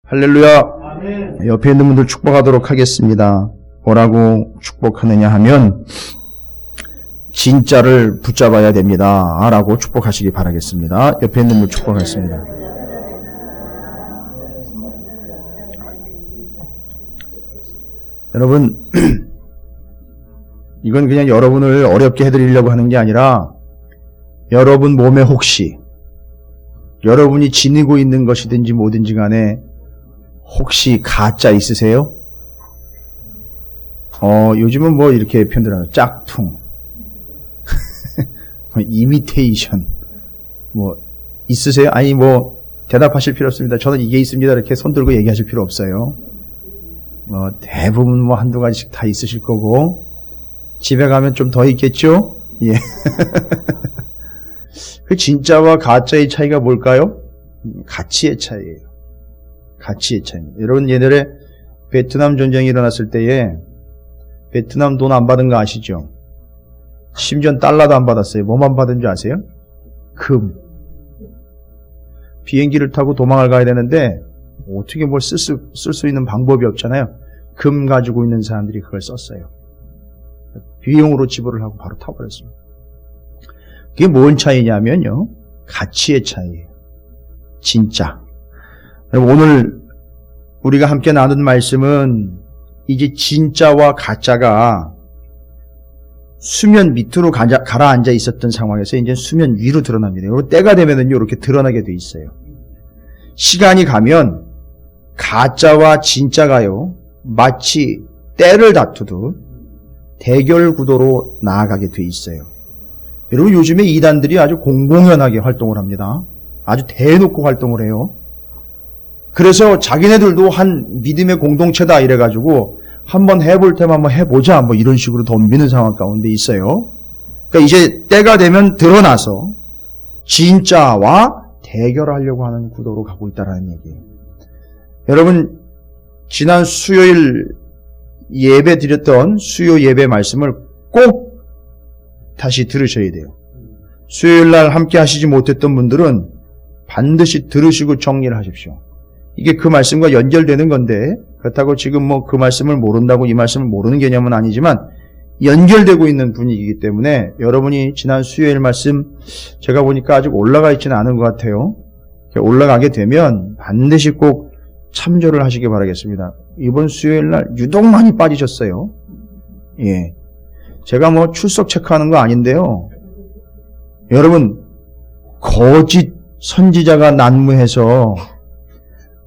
할렐루야. 아멘. 옆에 있는 분들 축복하도록 하겠습니다. 뭐라고 축복하느냐 하면 진짜를 붙잡아야 됩니다 라고 축복하시기 바라겠습니다. 옆에 있는 분 축복하겠습니다. 여러분, 이건 그냥 여러분을 어렵게 해드리려고 하는 게 아니라 여러분 몸에 혹시 여러분이 지니고 있는 것이든지 뭐든지 간에 혹시 가짜 있으세요? 요즘은 뭐 이렇게 표현들어요. 짝퉁, 이미테이션, 뭐 있으세요? 아니 뭐 대답하실 필요 없습니다. 저는 이게 있습니다. 이렇게 손 들고 얘기하실 필요 없어요. 대부분 뭐 한두 가지씩 다 있으실 거고 집에 가면 좀 더 있겠죠? 예. 그 진짜와 가짜의 차이가 뭘까요? 가치의 차이예요. 가치의 차이입니다. 여러분 예전에 베트남 전쟁이 일어났을 때에 베트남 돈 안 받은 거 아시죠? 심지어 달러도 안 받았어요. 뭐만 받은 줄 아세요? 금. 비행기를 타고 도망을 가야 되는데 어떻게 뭘 쓸 수 있는 방법이 없잖아요. 금 가지고 있는 사람들이 그걸 썼어요. 비용으로 지불을 하고 바로 타버렸습니다. 그게 뭔 차이냐면요. 가치의 차이예요. 진짜. 오늘 우리가 함께 나눈 말씀은 이제 진짜와 가짜가 수면 밑으로 가라앉아 있었던 상황에서 이제 수면 위로 드러납니다. 때가 되면은 이렇게 드러나게 돼 있어요. 시간이 가면 가짜와 진짜가요, 마치 때를 다투듯 대결 구도로 나아가게 돼 있어요. 여러분 요즘에 이단들이 아주 공공연하게 활동을 합니다. 아주 대놓고 활동을 해요. 그래서 자기네들도 한 믿음의 공동체다 이래가지고 한번 해볼 테면 한번 해보자 뭐 이런 식으로 덤비는 상황 가운데 있어요. 그러니까 이제 때가 되면 드러나서 진짜와 대결하려고 하는 구도로 가고 있다는 얘기예요. 여러분 지난 수요일 예배 드렸던 수요 예배 말씀을 꼭 다시 들으셔야 돼요. 수요일날 함께 하시지 못했던 분들은 반드시 들으시고 정리를 하십시오. 이게 그 말씀과 연결되는 건데 그렇다고 지금 뭐 그 말씀을 모른다고 이 말씀을 모르는 개념은 아니지만 연결되고 있는 분위기이기 때문에 여러분이 지난 수요일 말씀 제가 보니까 아직 올라가 있지는 않은 것 같아요. 올라가게 되면 반드시 꼭 참조를 하시기 바라겠습니다. 이번 수요일날 유독 많이 빠지셨어요. 예. 제가 뭐 출석 체크하는 거 아닌데요. 여러분 거짓 선지자가 난무해서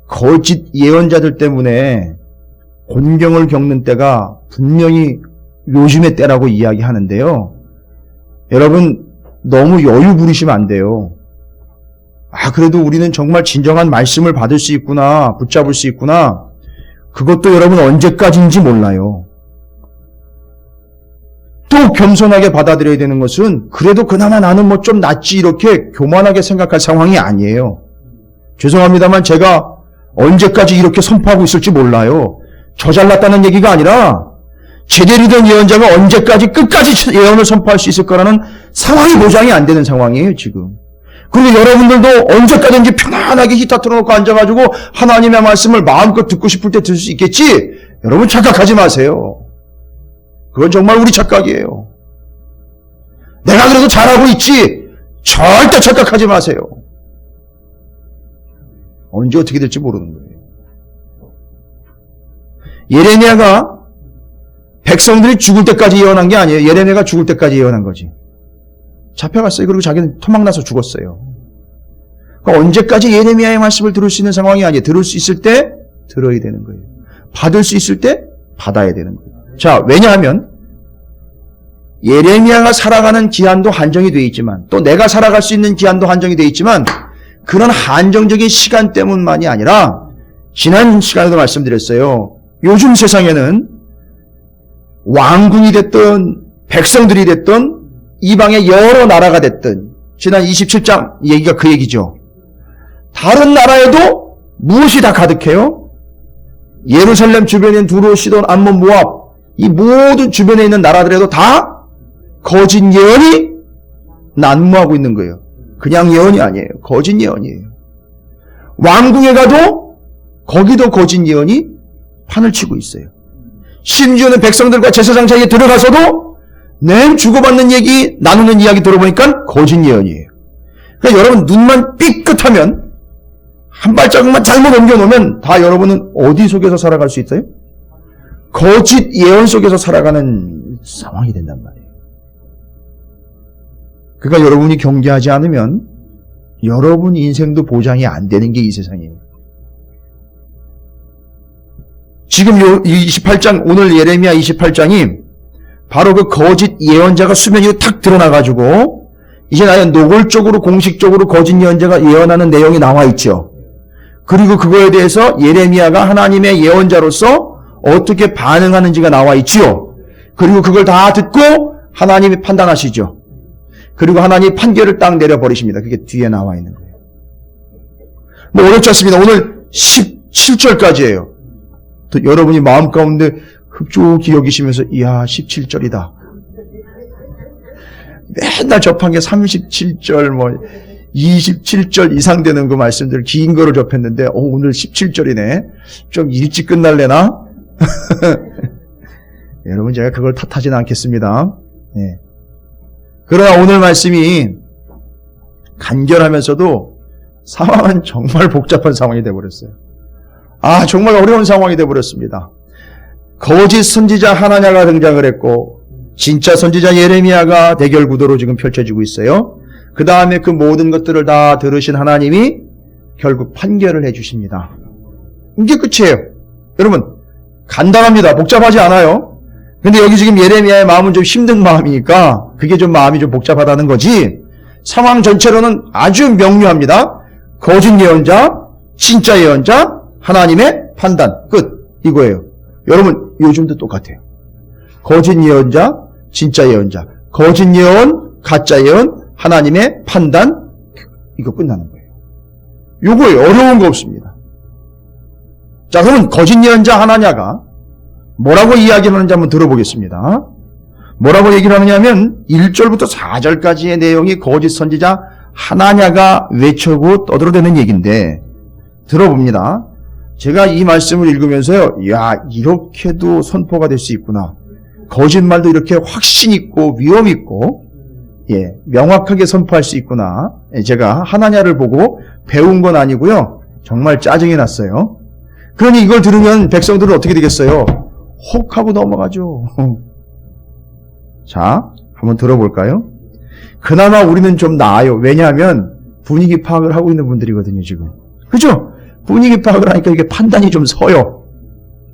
거짓 예언자들 때문에 곤경을 겪는 때가 분명히 요즘의 때라고 이야기하는데요. 여러분 너무 여유 부리시면 안 돼요. 그래도 우리는 정말 진정한 말씀을 받을 수 있구나, 붙잡을 수 있구나. 그것도 여러분 언제까지인지 몰라요. 또 겸손하게 받아들여야 되는 것은 그래도 그나마 나는 뭐 좀 낫지 이렇게 교만하게 생각할 상황이 아니에요. 죄송합니다만 제가 언제까지 이렇게 선포하고 있을지 몰라요. 저 잘났다는 얘기가 아니라 제대로 된 예언자가 언제까지 끝까지 예언을 선포할 수 있을 거라는 상황이 보장이 안 되는 상황이에요 지금. 그리고 여러분들도 언제까지인지 편안하게 히터 틀어놓고 앉아가지고 하나님의 말씀을 마음껏 듣고 싶을 때 들을 수 있겠지? 여러분 착각하지 마세요. 그건 정말 우리 착각이에요. 내가 그래도 잘하고 있지? 절대 착각하지 마세요. 언제 어떻게 될지 모르는 거예요. 예레미야가 백성들이 죽을 때까지 예언한 게 아니에요. 예레미야가 죽을 때까지 예언한 거지. 잡혀갔어요. 그리고 자기는 토막나서 죽었어요. 그러니까 언제까지 예레미야의 말씀을 들을 수 있는 상황이 아니에요. 들을 수 있을 때 들어야 되는 거예요. 받을 수 있을 때 받아야 되는 거예요. 자, 왜냐하면 예레미야가 살아가는 기한도 한정이 되어 있지만 또 내가 살아갈 수 있는 기한도 한정이 되어 있지만 그런 한정적인 시간 때문만이 아니라 지난 시간에도 말씀드렸어요. 요즘 세상에는 왕궁이 됐든 백성들이 됐든 이방의 여러 나라가 됐든 지난 27장 얘기가 그 얘기죠. 다른 나라에도 무엇이 다 가득해요? 예루살렘 주변에 있는 두로, 시돈, 암몬, 모압 이 모든 주변에 있는 나라들에도 다 거짓 예언이 난무하고 있는 거예요. 그냥 예언이 아니에요. 거짓 예언이에요. 왕궁에 가도 거기도 거짓 예언이 판을 치고 있어요. 심지어는 백성들과 제사장 사이에 들어가서도 내 주고받는 얘기, 나누는 이야기 들어보니까 거짓 예언이에요. 그러니까 여러분 눈만 삐끗하면 한 발자국만 잘못 옮겨놓으면 다 여러분은 어디 속에서 살아갈 수 있어요? 거짓 예언 속에서 살아가는 상황이 된단 말이에요. 그러니까 여러분이 경계하지 않으면 여러분 인생도 보장이 안 되는 게 이 세상이에요. 지금 요 28장, 오늘 예레미야 28장이 바로 그 거짓 예언자가 수면 위로 탁 드러나가지고 이제 나의 노골적으로 공식적으로 거짓 예언자가 예언하는 내용이 나와 있죠. 그리고 그거에 대해서 예레미야가 하나님의 예언자로서 어떻게 반응하는지가 나와 있지요. 그리고 그걸 다 듣고 하나님이 판단하시죠. 그리고 하나님이 판결을 딱 내려버리십니다. 그게 뒤에 나와 있는 거예요. 뭐 어렵지 않습니다. 오늘 17절까지예요. 또 여러분이 마음 가운데 흡족히 여기시면서 이야 17절이다. 맨날 접한 게 37절 뭐 27절 이상 되는 그 말씀들 긴 거를 접했는데 오늘 17절이네. 좀 일찍 끝날래나? 여러분 제가 그걸 탓하지는 않겠습니다. 네. 그러나 오늘 말씀이 간결하면서도 상황은 정말 복잡한 상황이 되어버렸어요. 정말 어려운 상황이 되어버렸습니다. 거짓 선지자 하나냐가 등장을 했고 진짜 선지자 예레미야가 대결 구도로 지금 펼쳐지고 있어요. 그 다음에 그 모든 것들을 다 들으신 하나님이 결국 판결을 해주십니다. 이게 끝이에요. 여러분 간단합니다. 복잡하지 않아요. 근데 여기 지금 예레미야의 마음은 좀 힘든 마음이니까 그게 좀 마음이 좀 복잡하다는 거지 상황 전체로는 아주 명료합니다. 거짓 예언자, 진짜 예언자, 하나님의 판단 끝 이거예요. 여러분 요즘도 똑같아요. 거짓 예언자, 진짜 예언자, 거짓 예언, 가짜 예언, 하나님의 판단 이거 끝나는 거예요. 요거예요. 어려운 거 없습니다. 자 그러면 거짓 예언자 하나냐가 뭐라고 이야기하는지 한번 들어보겠습니다. 뭐라고 얘기를 하느냐면 1절부터 4절까지의 내용이 거짓 선지자 하나냐가 외치고 떠들어대는 얘기인데 들어봅니다. 제가 이 말씀을 읽으면서요. 야 이렇게도 선포가 될 수 있구나. 거짓말도 이렇게 확신 있고 위험 있고 명확하게 선포할 수 있구나. 제가 하나냐를 보고 배운 건 아니고요. 정말 짜증이 났어요. 그러니 이걸 들으면 백성들은 어떻게 되겠어요? 혹 하고 넘어가죠. 자, 한번 들어볼까요? 그나마 우리는 좀 나아요. 왜냐하면 분위기 파악을 하고 있는 분들이거든요, 지금. 그죠? 분위기 파악을 하니까 이게 판단이 좀 서요.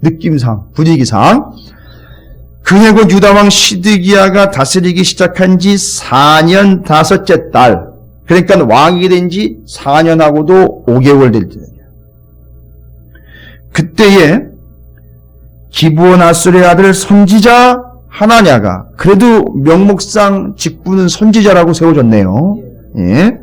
느낌상, 분위기상. 그해 곧 유다왕 시드기야가 다스리기 시작한 지 4년 5째 달. 그러니까 왕이 된 지 4년하고도 5개월 될 때예요. 그때에 기브온 아술의 아들 선지자 하나냐가 그래도 명목상 직분은 선지자라고 세워졌네요. 예.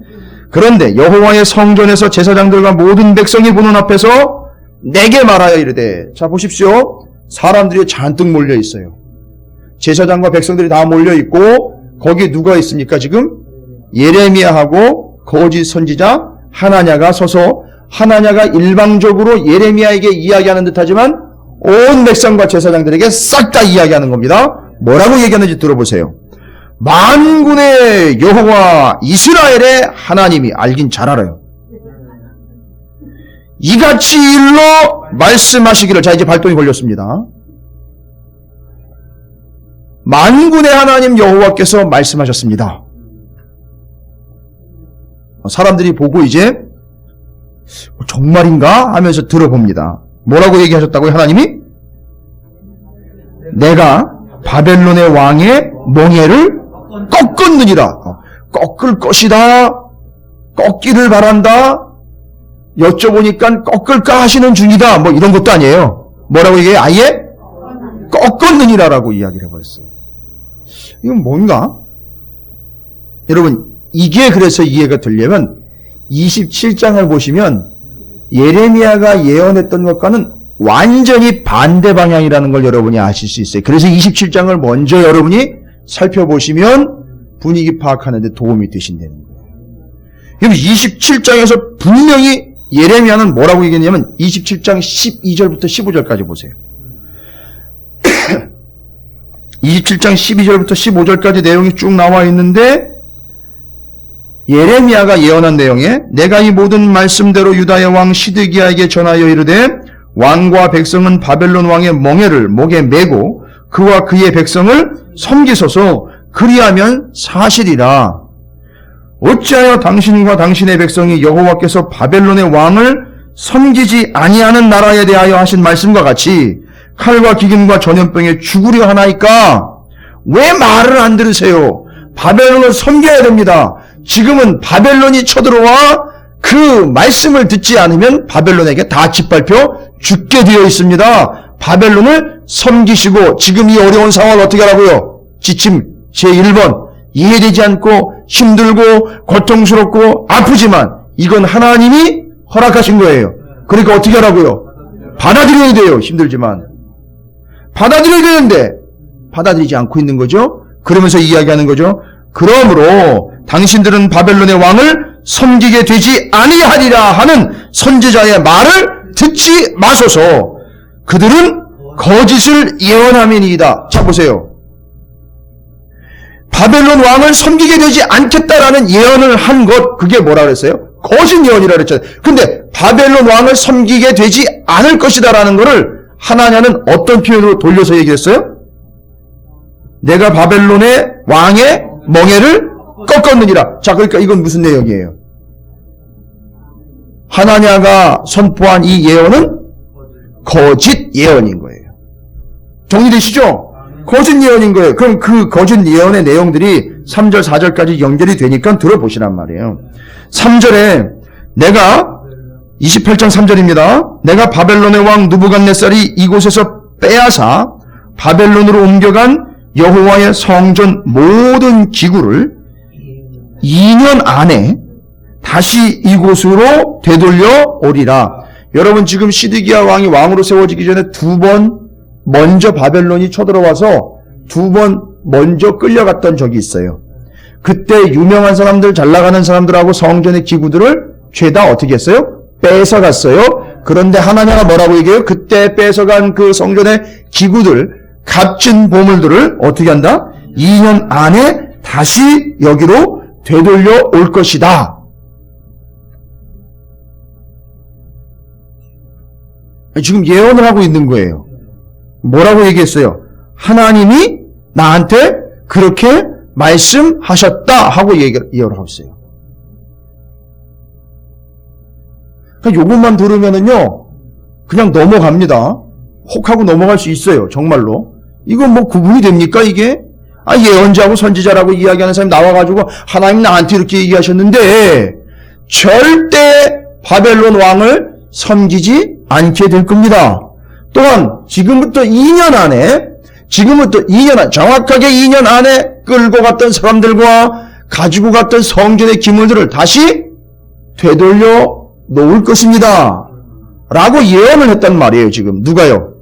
그런데 여호와의 성전에서 제사장들과 모든 백성이 보는 앞에서 내게 말하여 이르되 자 보십시오. 사람들이 잔뜩 몰려 있어요. 제사장과 백성들이 다 몰려 있고 거기 누가 있습니까 지금? 예레미야하고 거짓 선지자 하나냐가 서서 하나냐가 일방적으로 예레미야에게 이야기하는 듯하지만 온 백성과 제사장들에게 싹 다 이야기하는 겁니다. 뭐라고 얘기하는지 들어보세요. 만군의 여호와 이스라엘의 하나님이 알긴 잘 알아요. 이같이 일러 말씀하시기를 자 이제 발동이 걸렸습니다. 만군의 하나님 여호와께서 말씀하셨습니다. 사람들이 보고 이제 정말인가 하면서 들어봅니다. 뭐라고 얘기하셨다고요? 하나님이? 내가 바벨론의 왕의 멍에를 꺾었느니라. 꺾을 것이다. 꺾기를 바란다. 여쭤보니까 꺾을까 하시는 중이다. 뭐 이런 것도 아니에요. 뭐라고 얘기해요? 아예 꺾었느니라라고 이야기를 해버렸어요. 이건 뭔가? 여러분 이게 그래서 이해가 되려면 27장을 보시면 예레미야가 예언했던 것과는 완전히 반대 방향이라는 걸 여러분이 아실 수 있어요. 그래서 27장을 먼저 여러분이 살펴보시면 분위기 파악하는 데 도움이 되신다는 거예요. 그럼 27장에서 분명히 예레미야는 뭐라고 얘기했냐면 27장 12절부터 15절까지 보세요. 27장 12절부터 15절까지 내용이 쭉 나와 있는데 예레미야가 예언한 내용에 내가 이 모든 말씀대로 유다의 왕 시드기야에게 전하여 이르되 왕과 백성은 바벨론 왕의 멍에를 목에 메고 그와 그의 백성을 섬기소서 그리하면 사실이라. 어찌하여 당신과 당신의 백성이 여호와께서 바벨론의 왕을 섬기지 아니하는 나라에 대하여 하신 말씀과 같이 칼과 기근과 전염병에 죽으려 하나이까? 왜 말을 안 들으세요? 바벨론을 섬겨야 됩니다. 지금은 바벨론이 쳐들어와 그 말씀을 듣지 않으면 바벨론에게 다 짓밟혀 죽게 되어 있습니다. 바벨론을 섬기시고 지금 이 어려운 상황을 어떻게 하라고요? 지침 제1번 이해되지 않고 힘들고 고통스럽고 아프지만 이건 하나님이 허락하신 거예요. 그러니까 어떻게 하라고요? 받아들여야 돼요. 힘들지만 받아들여야 되는데 받아들이지 않고 있는 거죠. 그러면서 이야기하는 거죠. 그러므로 당신들은 바벨론의 왕을 섬기게 되지 아니하리라 하는 선지자의 말을 듣지 마소서. 그들은 거짓을 예언함이니이다. 자 보세요. 바벨론 왕을 섬기게 되지 않겠다라는 예언을 한 것, 그게 뭐라 그랬어요? 거짓 예언이라 그랬잖아요. 근데 바벨론 왕을 섬기게 되지 않을 것이다라는 것을 하나냐는 어떤 표현으로 돌려서 얘기했어요? 내가 바벨론의 왕의 멍에를 꺾었느니라. 자, 그러니까 이건 무슨 내용이에요? 하나냐가 선포한 이 예언은 거짓 예언인 거예요. 정리되시죠? 거짓 예언인 거예요. 그럼 그 거짓 예언의 내용들이 3절, 4절까지 연결이 되니까 들어보시란 말이에요. 3절에 내가 28장 3절입니다. 내가 바벨론의 왕 느부갓네살이 이곳에서 빼앗아 바벨론으로 옮겨간 여호와의 성전 모든 기구를 2년 안에 다시 이곳으로 되돌려 오리라. 여러분 지금 시드기야 왕이 왕으로 세워지기 전에 두 번 먼저 바벨론이 쳐들어와서 두 번 먼저 끌려갔던 적이 있어요. 그때 유명한 사람들, 잘 나가는 사람들하고 성전의 기구들을 죄다 어떻게 했어요? 뺏어갔어요. 그런데 하나냐가 뭐라고 얘기해요? 그때 뺏어간 그 성전의 기구들, 값진 보물들을 어떻게 한다? 2년 안에 다시 여기로 되돌려 올 것이다. 지금 예언을 하고 있는 거예요. 뭐라고 얘기했어요? 하나님이 나한테 그렇게 말씀하셨다 하고 예언을 하고 있어요. 그러니까 요것만 들으면은요, 그냥 넘어갑니다. 혹하고 넘어갈 수 있어요. 정말로. 이건 뭐 구분이 됩니까, 이게? 예언자하고 선지자라고 이야기하는 사람이 나와가지고 하나님 나한테 이렇게 얘기하셨는데 절대 바벨론 왕을 섬기지 않게 될 겁니다. 또한 지금부터 2년 안에 정확하게 2년 안에 끌고 갔던 사람들과 가지고 갔던 성전의 기물들을 다시 되돌려 놓을 것입니다. 라고 예언을 했단 말이에요. 지금 누가요?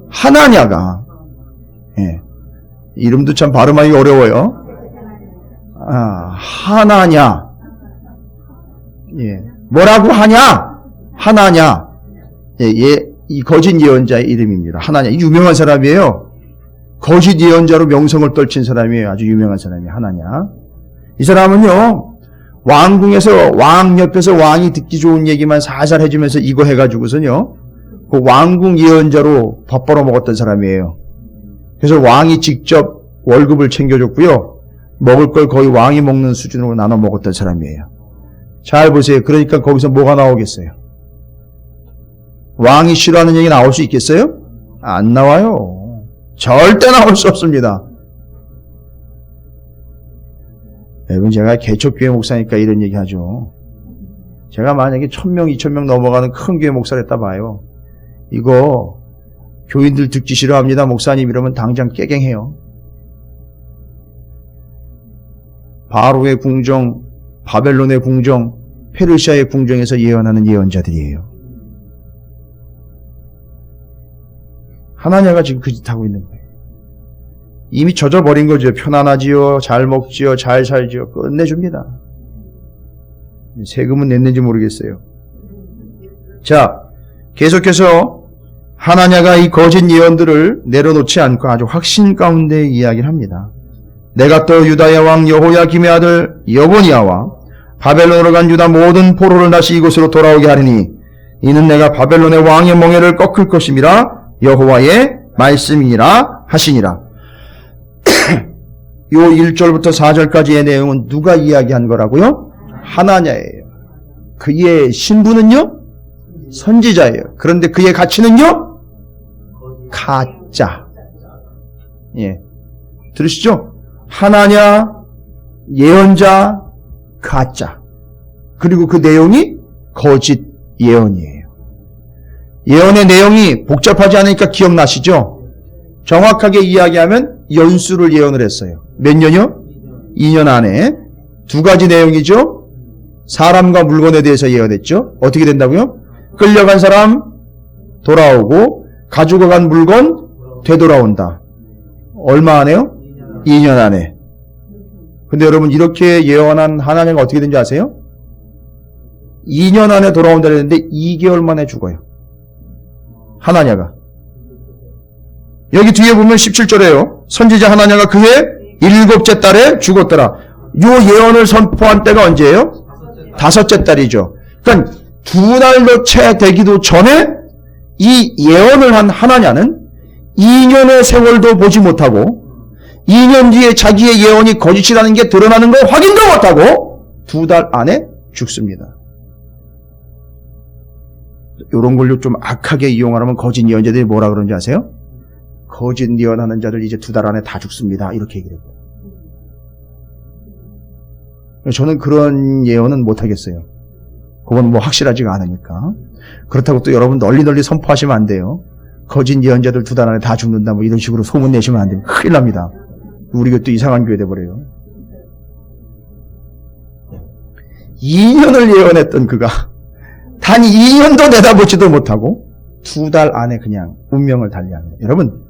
하나냐가. 예. 이름도 참 발음하기 어려워요. 하나냐. 예. 뭐라고 하냐? 하나냐. 예, 이 거짓 예언자의 이름입니다. 하나냐. 유명한 사람이에요. 거짓 예언자로 명성을 떨친 사람이에요. 아주 유명한 사람이 하나냐. 이 사람은요, 왕궁에서 왕 옆에서 왕이 듣기 좋은 얘기만 살살 해주면서 이거 해가지고서요, 그 왕궁 예언자로 밥 벌어먹었던 사람이에요. 그래서 왕이 직접 월급을 챙겨줬고요. 먹을 걸 거의 왕이 먹는 수준으로 나눠 먹었던 사람이에요. 잘 보세요. 그러니까 거기서 뭐가 나오겠어요? 왕이 싫어하는 얘기 나올 수 있겠어요? 안 나와요. 절대 나올 수 없습니다. 여러분, 제가 개척교회 목사니까 이런 얘기 하죠. 제가 만약에 1000명, 2000명 넘어가는 큰 교회 목사를 했다 봐요. 이거 교인들 듣기 싫어합니다. 목사님 이러면 당장 깨갱해요. 바로의 궁정, 바벨론의 궁정, 페르시아의 궁정에서 예언하는 예언자들이에요. 하나냐가 지금 그 짓 하고 있는 거예요. 이미 젖어버린 거죠. 편안하지요, 잘 먹지요, 잘 살지요. 끝내줍니다. 세금은 냈는지 모르겠어요. 자, 계속해서 하나냐가 이 거짓 예언들을 내려놓지 않고 아주 확신 가운데 이야기를 합니다. 내가 또 유다의 왕 여호야김의 아들 여고니아와 바벨론으로 간 유다 모든 포로를 다시 이곳으로 돌아오게 하리니 이는 내가 바벨론의 왕의 멍에를 꺾을 것임이라 여호와의 말씀이니라 하시니라. 요 1절부터 4절까지의 내용은 누가 이야기한 거라고요? 하나냐예요. 그의 신분은요? 선지자예요. 그런데 그의 가치는요? 가짜. 예. 들으시죠? 하나냐, 예언자, 가짜. 그리고 그 내용이 거짓 예언이에요. 예언의 내용이 복잡하지 않으니까 기억나시죠? 정확하게 이야기하면 연수를 예언을 했어요. 몇 년이요? 2년 안에. 두 가지 내용이죠. 사람과 물건에 대해서 예언했죠. 어떻게 된다고요? 끌려간 사람 돌아오고 가지고 간 물건 되돌아온다. 얼마 안에요? 2년 안에. 근데 여러분 이렇게 예언한 하나냐가 어떻게 된지 아세요? 2년 안에 돌아온다 그랬는데 2개월 만에 죽어요. 하나냐가. 여기 뒤에 보면 17절에요. 선지자 하나냐가 그의 7째 달에 죽었더라. 요 예언을 선포한 때가 언제예요? 5째 달이죠. 그러니까 2달도 채 되기도 전에 이 예언을 한 하나냐는 2년의 세월도 보지 못하고 2년 뒤에 자기의 예언이 거짓이라는 게 드러나는 걸 확인도 못하고 2달 안에 죽습니다. 이런 걸로 좀 악하게 이용하려면 거짓 예언자들이 뭐라 그러는지 아세요? 거짓 예언하는 자들 이제 2달 안에 다 죽습니다. 이렇게 얘기를 해요. 저는 그런 예언은 못하겠어요. 그건 뭐 확실하지가 않으니까. 그렇다고 또 여러분 널리 선포하시면 안 돼요. 거짓 예언자들 2달 안에 다 죽는다 뭐 이런 식으로 소문 내시면 안 됩니다. 큰일 납니다. 우리 교회 또 이상한 교회 돼버려요. 2년을 예언했던 그가 단 2년도 내다보지도 못하고 2달 안에 그냥 운명을 달리합니다. 여러분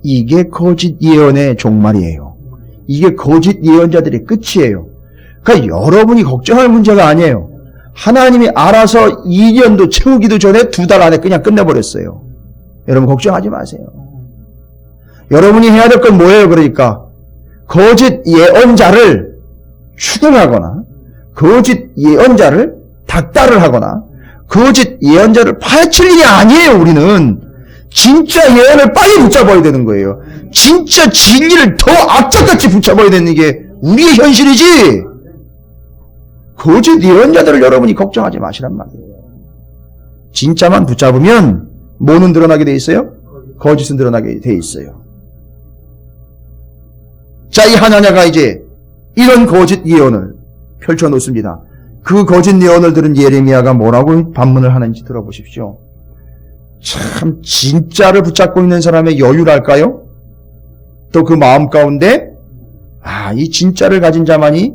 이게 거짓 예언의 종말이에요. 이게 거짓 예언자들의 끝이에요. 그러니까 여러분이 걱정할 문제가 아니에요. 하나님이 알아서 2년도 채우기도 전에 2달 안에 그냥 끝내버렸어요. 여러분 걱정하지 마세요. 여러분이 해야 될 건 뭐예요? 그러니까 거짓 예언자를 추궁하거나 거짓 예언자를 닥달을 하거나 거짓 예언자를 파헤칠 일이 아니에요. 우리는 진짜 예언을 빨리 붙잡아야 되는 거예요. 진짜 진리를 더 악착같이 붙잡아야 되는 게 우리의 현실이지. 거짓 예언자들을 여러분이 걱정하지 마시란 말이에요. 진짜만 붙잡으면 뭐는 드러나게 돼 있어요? 거짓은 드러나게 돼 있어요. 자, 이 하나냐가 이제 이런 거짓 예언을 펼쳐놓습니다. 그 거짓 예언을 들은 예레미야가 뭐라고 반문을 하는지 들어보십시오. 참 진짜를 붙잡고 있는 사람의 여유랄까요? 또 그 마음 가운데 이 진짜를 가진 자만이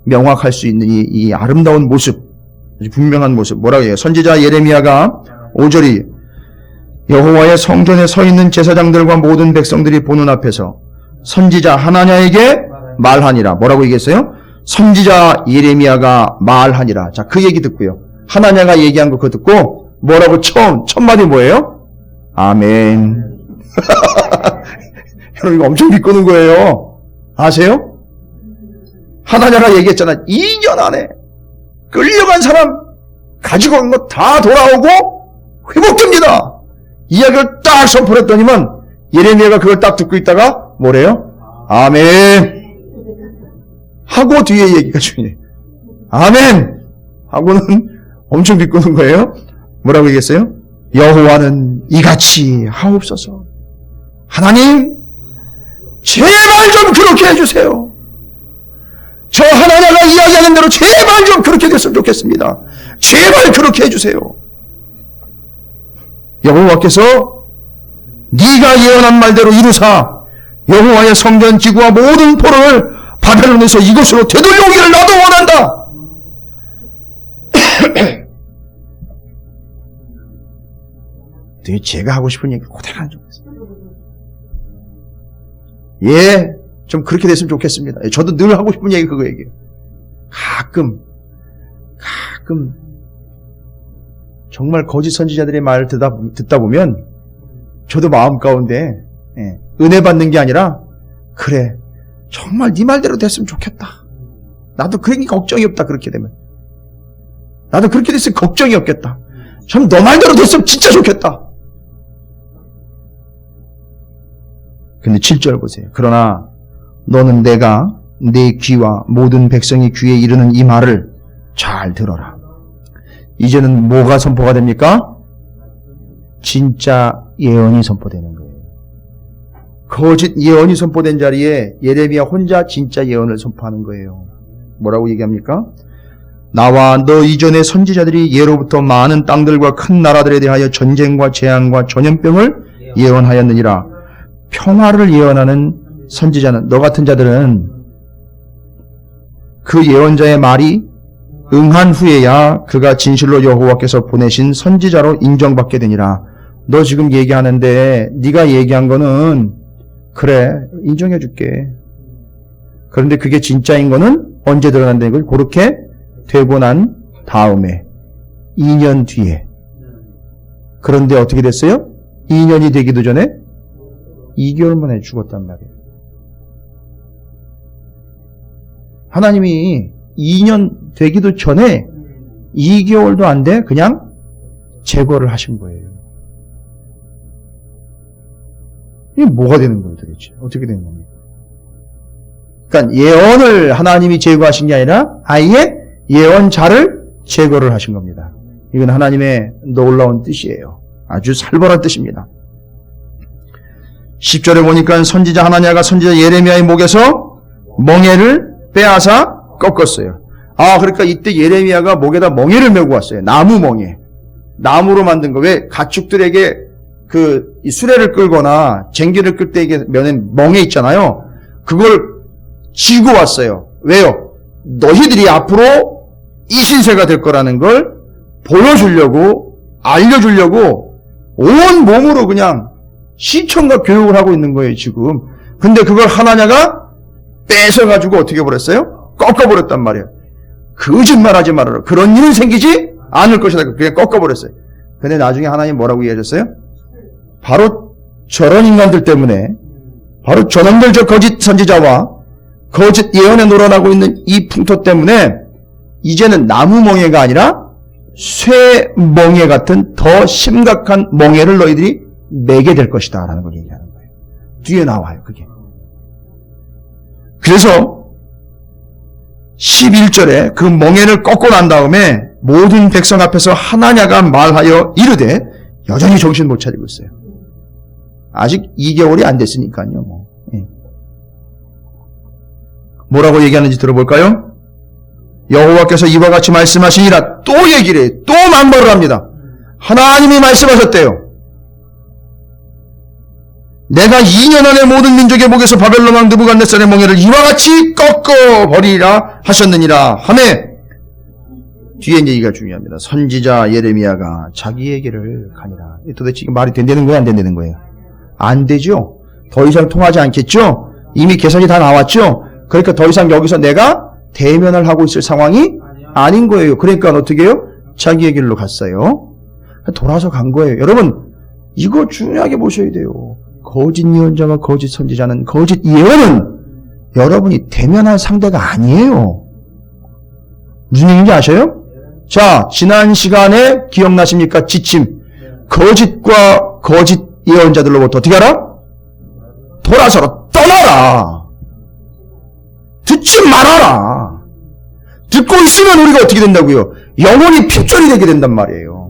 명확할 수 있는 이 아름다운 모습, 분명한 모습. 뭐라고 해요? 선지자 예레미야가 5절이 여호와의 성전에 서 있는 제사장들과 모든 백성들이 보는 앞에서 선지자 하나냐에게 말하니라. 뭐라고 얘기했어요? 선지자 예레미야가 말하니라. 자, 그 얘기 듣고요. 하나냐가 얘기한 거 그거 듣고 뭐라고 첫 마디 뭐예요? 아멘. 여러분 이거 엄청 비꼬는 거예요. 아세요? 하나냐가 얘기했잖아. 2년 안에 끌려간 사람 가지고 간 거 다 돌아오고 회복됩니다. 이야기를 딱 선포했더니만 예레미야가 그걸 딱 듣고 있다가 뭐래요? 아멘. 하고 뒤에 얘기가 중요해요. 아멘. 하고는 엄청 비꼬는 거예요. 뭐라고 얘기했어요? 여호와는 이같이 하옵소서. 하나님 제발 좀 그렇게 해주세요. 저 하나냐가 이야기하는 대로 제발 좀 그렇게 됐으면 좋겠습니다. 제발 그렇게 해주세요. 여호와께서 네가 예언한 말대로 이루사 여호와의 성전 지구와 모든 포로를 바벨론에서 이곳으로 되돌려오기를 나도 원한다. 되게 제가 하고 싶은 얘기 그대로 안 좋겠습니다. 예, 좀 그렇게 됐으면 좋겠습니다. 저도 늘 하고 싶은 얘기 그거 얘기해요. 가끔 정말 거짓 선지자들의 말을 듣다 보면 저도 마음 가운데 은혜 받는 게 아니라 그래 정말 네 말대로 됐으면 좋겠다. 나도 그러니까 걱정이 없다. 그렇게 되면 나도 그렇게 됐으면 걱정이 없겠다. 참 너 말대로 됐으면 진짜 좋겠다. 근데 7절 보세요. 그러나 너는 내가 내 귀와 모든 백성이 귀에 이르는 이 말을 잘 들어라. 이제는 뭐가 선포가 됩니까? 진짜 예언이 선포되는 거예요. 거짓 예언이 선포된 자리에 예레미야 혼자 진짜 예언을 선포하는 거예요. 뭐라고 얘기합니까? 나와 너 이전의 선지자들이 예로부터 많은 땅들과 큰 나라들에 대하여 전쟁과 재앙과 전염병을 예언하였느니라. 평화를 예언하는 선지자는, 너 같은 자들은 그 예언자의 말이 응한 후에야 그가 진실로 여호와께서 보내신 선지자로 인정받게 되니라. 너 지금 얘기하는데 네가 얘기한 거는 그래 인정해 줄게. 그런데 그게 진짜인 거는 언제 드러난다는 걸 그렇게 되고 난 다음에 2년 뒤에. 그런데 어떻게 됐어요? 2년이 되기도 전에 2개월 만에 죽었단 말이에요. 하나님이 2년 되기도 전에 2개월도 안 돼 그냥 제거를 하신 거예요. 이게 뭐가 되는 거예요 도대체? 어떻게 되는 겁니까? 그러니까 예언을 하나님이 제거하신 게 아니라 아예 예언자를 제거를 하신 겁니다. 이건 하나님의 놀라운 뜻이에요. 아주 살벌한 뜻입니다. 10절에 보니까 선지자 하나냐가 선지자 예레미야의 목에서 멍에를 빼앗아 꺾었어요. 그러니까 이때 예레미야가 목에다 멍에를 메고 왔어요. 나무 멍에. 나무로 만든 거. 왜 가축들에게 이 수레를 끌거나 쟁기를 끌 때 이게 면에 멍에 있잖아요. 그걸 쥐고 왔어요. 왜요? 너희들이 앞으로 이 신세가 될 거라는 걸 보여주려고, 알려주려고 온 몸으로 그냥 시청과 교육을 하고 있는 거예요, 지금. 근데 그걸 하나냐가 뺏어가지고 어떻게 버렸어요? 꺾어버렸단 말이에요. 거짓말하지 말아라. 그런 일은 생기지 않을 것이다. 그냥 꺾어버렸어요. 근데 나중에 하나님 뭐라고 얘기하셨어요? 바로 저런 인간들 때문에, 바로 저놈들 저 거짓 선지자와 거짓 예언에 놀아나고 있는 이 풍토 때문에 이제는 나무 멍에가 아니라 쇠 멍에 같은 더 심각한 멍에를 너희들이 매게 될 것이다 라는 걸 얘기하는 거예요. 뒤에 나와요 그게. 그래서 11절에 그 멍에를 꺾고 난 다음에 모든 백성 앞에서 하나냐가 말하여 이르되 여전히 정신 못 차리고 있어요. 아직 2개월이 안 됐으니까요. 뭐라고 얘기하는지 들어볼까요? 여호와께서 이와 같이 말씀하시니라. 또 얘기를 해요. 또 만발을 합니다. 하나님이 말씀하셨대요. 내가 2년 안에 모든 민족의 목에서 바벨론 왕 느부갓네살의 멍에를 이와 같이 꺾어버리라 하셨느니라 하매 뒤에 얘기가 중요합니다. 선지자 예레미야가 자기에게를 가니라. 도대체 이게 말이 된다는 거예요? 안 된다는 거예요? 안 되죠. 더 이상 통하지 않겠죠. 이미 계산이 다 나왔죠. 그러니까 더 이상 여기서 내가 대면을 하고 있을 상황이 아닌 거예요. 그러니까 어떻게 해요? 자기의 길로 갔어요. 돌아서 간 거예요. 여러분 이거 중요하게 보셔야 돼요. 거짓 예언자와 거짓 선지자는, 거짓 예언은 여러분이 대면할 상대가 아니에요. 무슨 얘기인지 아셔요? 자, 지난 시간에 기억나십니까? 지침. 거짓과 거짓 예언자들로부터 어떻게 하라? 돌아서라. 떠나라. 듣지 말아라. 듣고 있으면 우리가 어떻게 된다고요? 영혼이 핍절이 되게 된단 말이에요.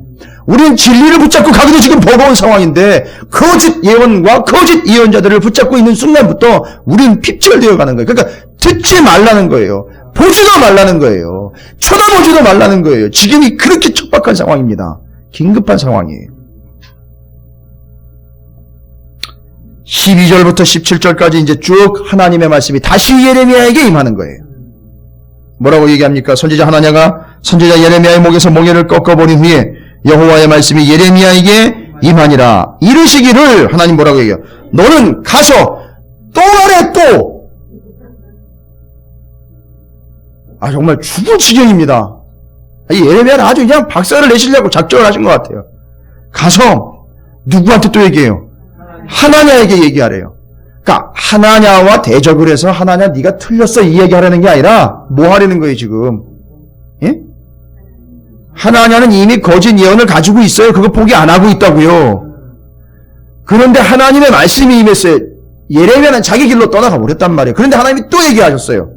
우리는 진리를 붙잡고 가기도 지금 버거운 상황인데 거짓 예언과 거짓 예언자들을 붙잡고 있는 순간부터 우리는 핍절되어 가는 거예요. 그러니까 듣지 말라는 거예요. 보지도 말라는 거예요. 쳐다보지도 말라는 거예요. 지금이 그렇게 척박한 상황입니다. 긴급한 상황이에요. 12절부터 17절까지 이제 쭉 하나님의 말씀이 다시 예레미야에게 임하는 거예요. 뭐라고 얘기합니까? 선지자 하나냐가 선지자 예레미야의 목에서 멍에를 꺾어버린 후에 여호와의 말씀이 예레미야에게 임하니라. 이르시기를, 하나님 뭐라고 얘기해요? 너는 가서 또 말해 또. 정말 죽을 지경입니다. 이 예레미야는 아주 그냥 박살을 내시려고 작정을 하신 것 같아요. 가서 누구한테 또 얘기해요? 하나냐에게 얘기하래요. 그러니까 하나냐와 대적을 해서 하나냐 네가 틀렸어 이 얘기하라는 게 아니라 뭐 하려는 거예요 지금? 예? 하나냐는 이미 거짓 예언을 가지고 있어요. 그거 포기 안 하고 있다고요. 그런데 하나님의 말씀이 임했어요. 예레미야는 자기 길로 떠나가 버렸단 말이에요. 그런데 하나님이 또 얘기하셨어요.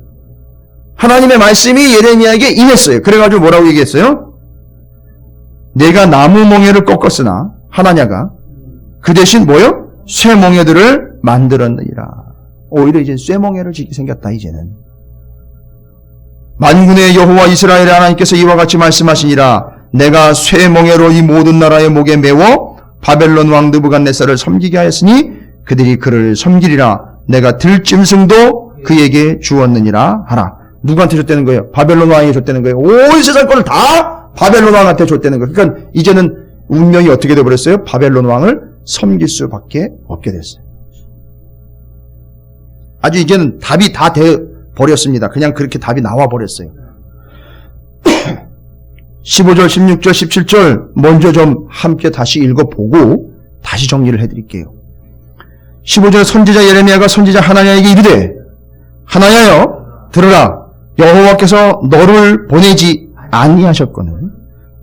하나님의 말씀이 예레미야에게 임했어요. 그래가지고 뭐라고 얘기했어요? 내가 나무 멍에를 꺾었으나 하나냐가 그 대신 뭐요? 쇠 멍에들을 만들었느니라. 오히려 이제 쇠 멍에를 짓게 생겼다 이제는. 만군의 여호와 이스라엘의 하나님께서 이와 같이 말씀하시니라. 내가 쇠 멍에로 이 모든 나라의 목에 메워 바벨론 왕 느부갓네살을 섬기게 하였으니 그들이 그를 섬기리라. 내가 들짐승도 그에게 주었느니라 하라. 누구한테 줬다는 거예요? 바벨론 왕에게 줬다는 거예요. 온 세상 거를 다 바벨론 왕한테 줬다는 거예요. 그러니까 이제는 운명이 어떻게 되어버렸어요? 바벨론 왕을 섬길 수밖에 없게 됐어요. 아주 이제는 답이 다 돼버렸습니다. 그냥 그렇게 답이 나와버렸어요. 15절, 16절, 17절 먼저 좀 함께 다시 읽어보고 다시 정리를 해드릴게요. 15절 선지자 예레미야가 선지자 하나냐에게 이르되 하나냐여 들으라. 여호와께서 너를 보내지 아니하셨거늘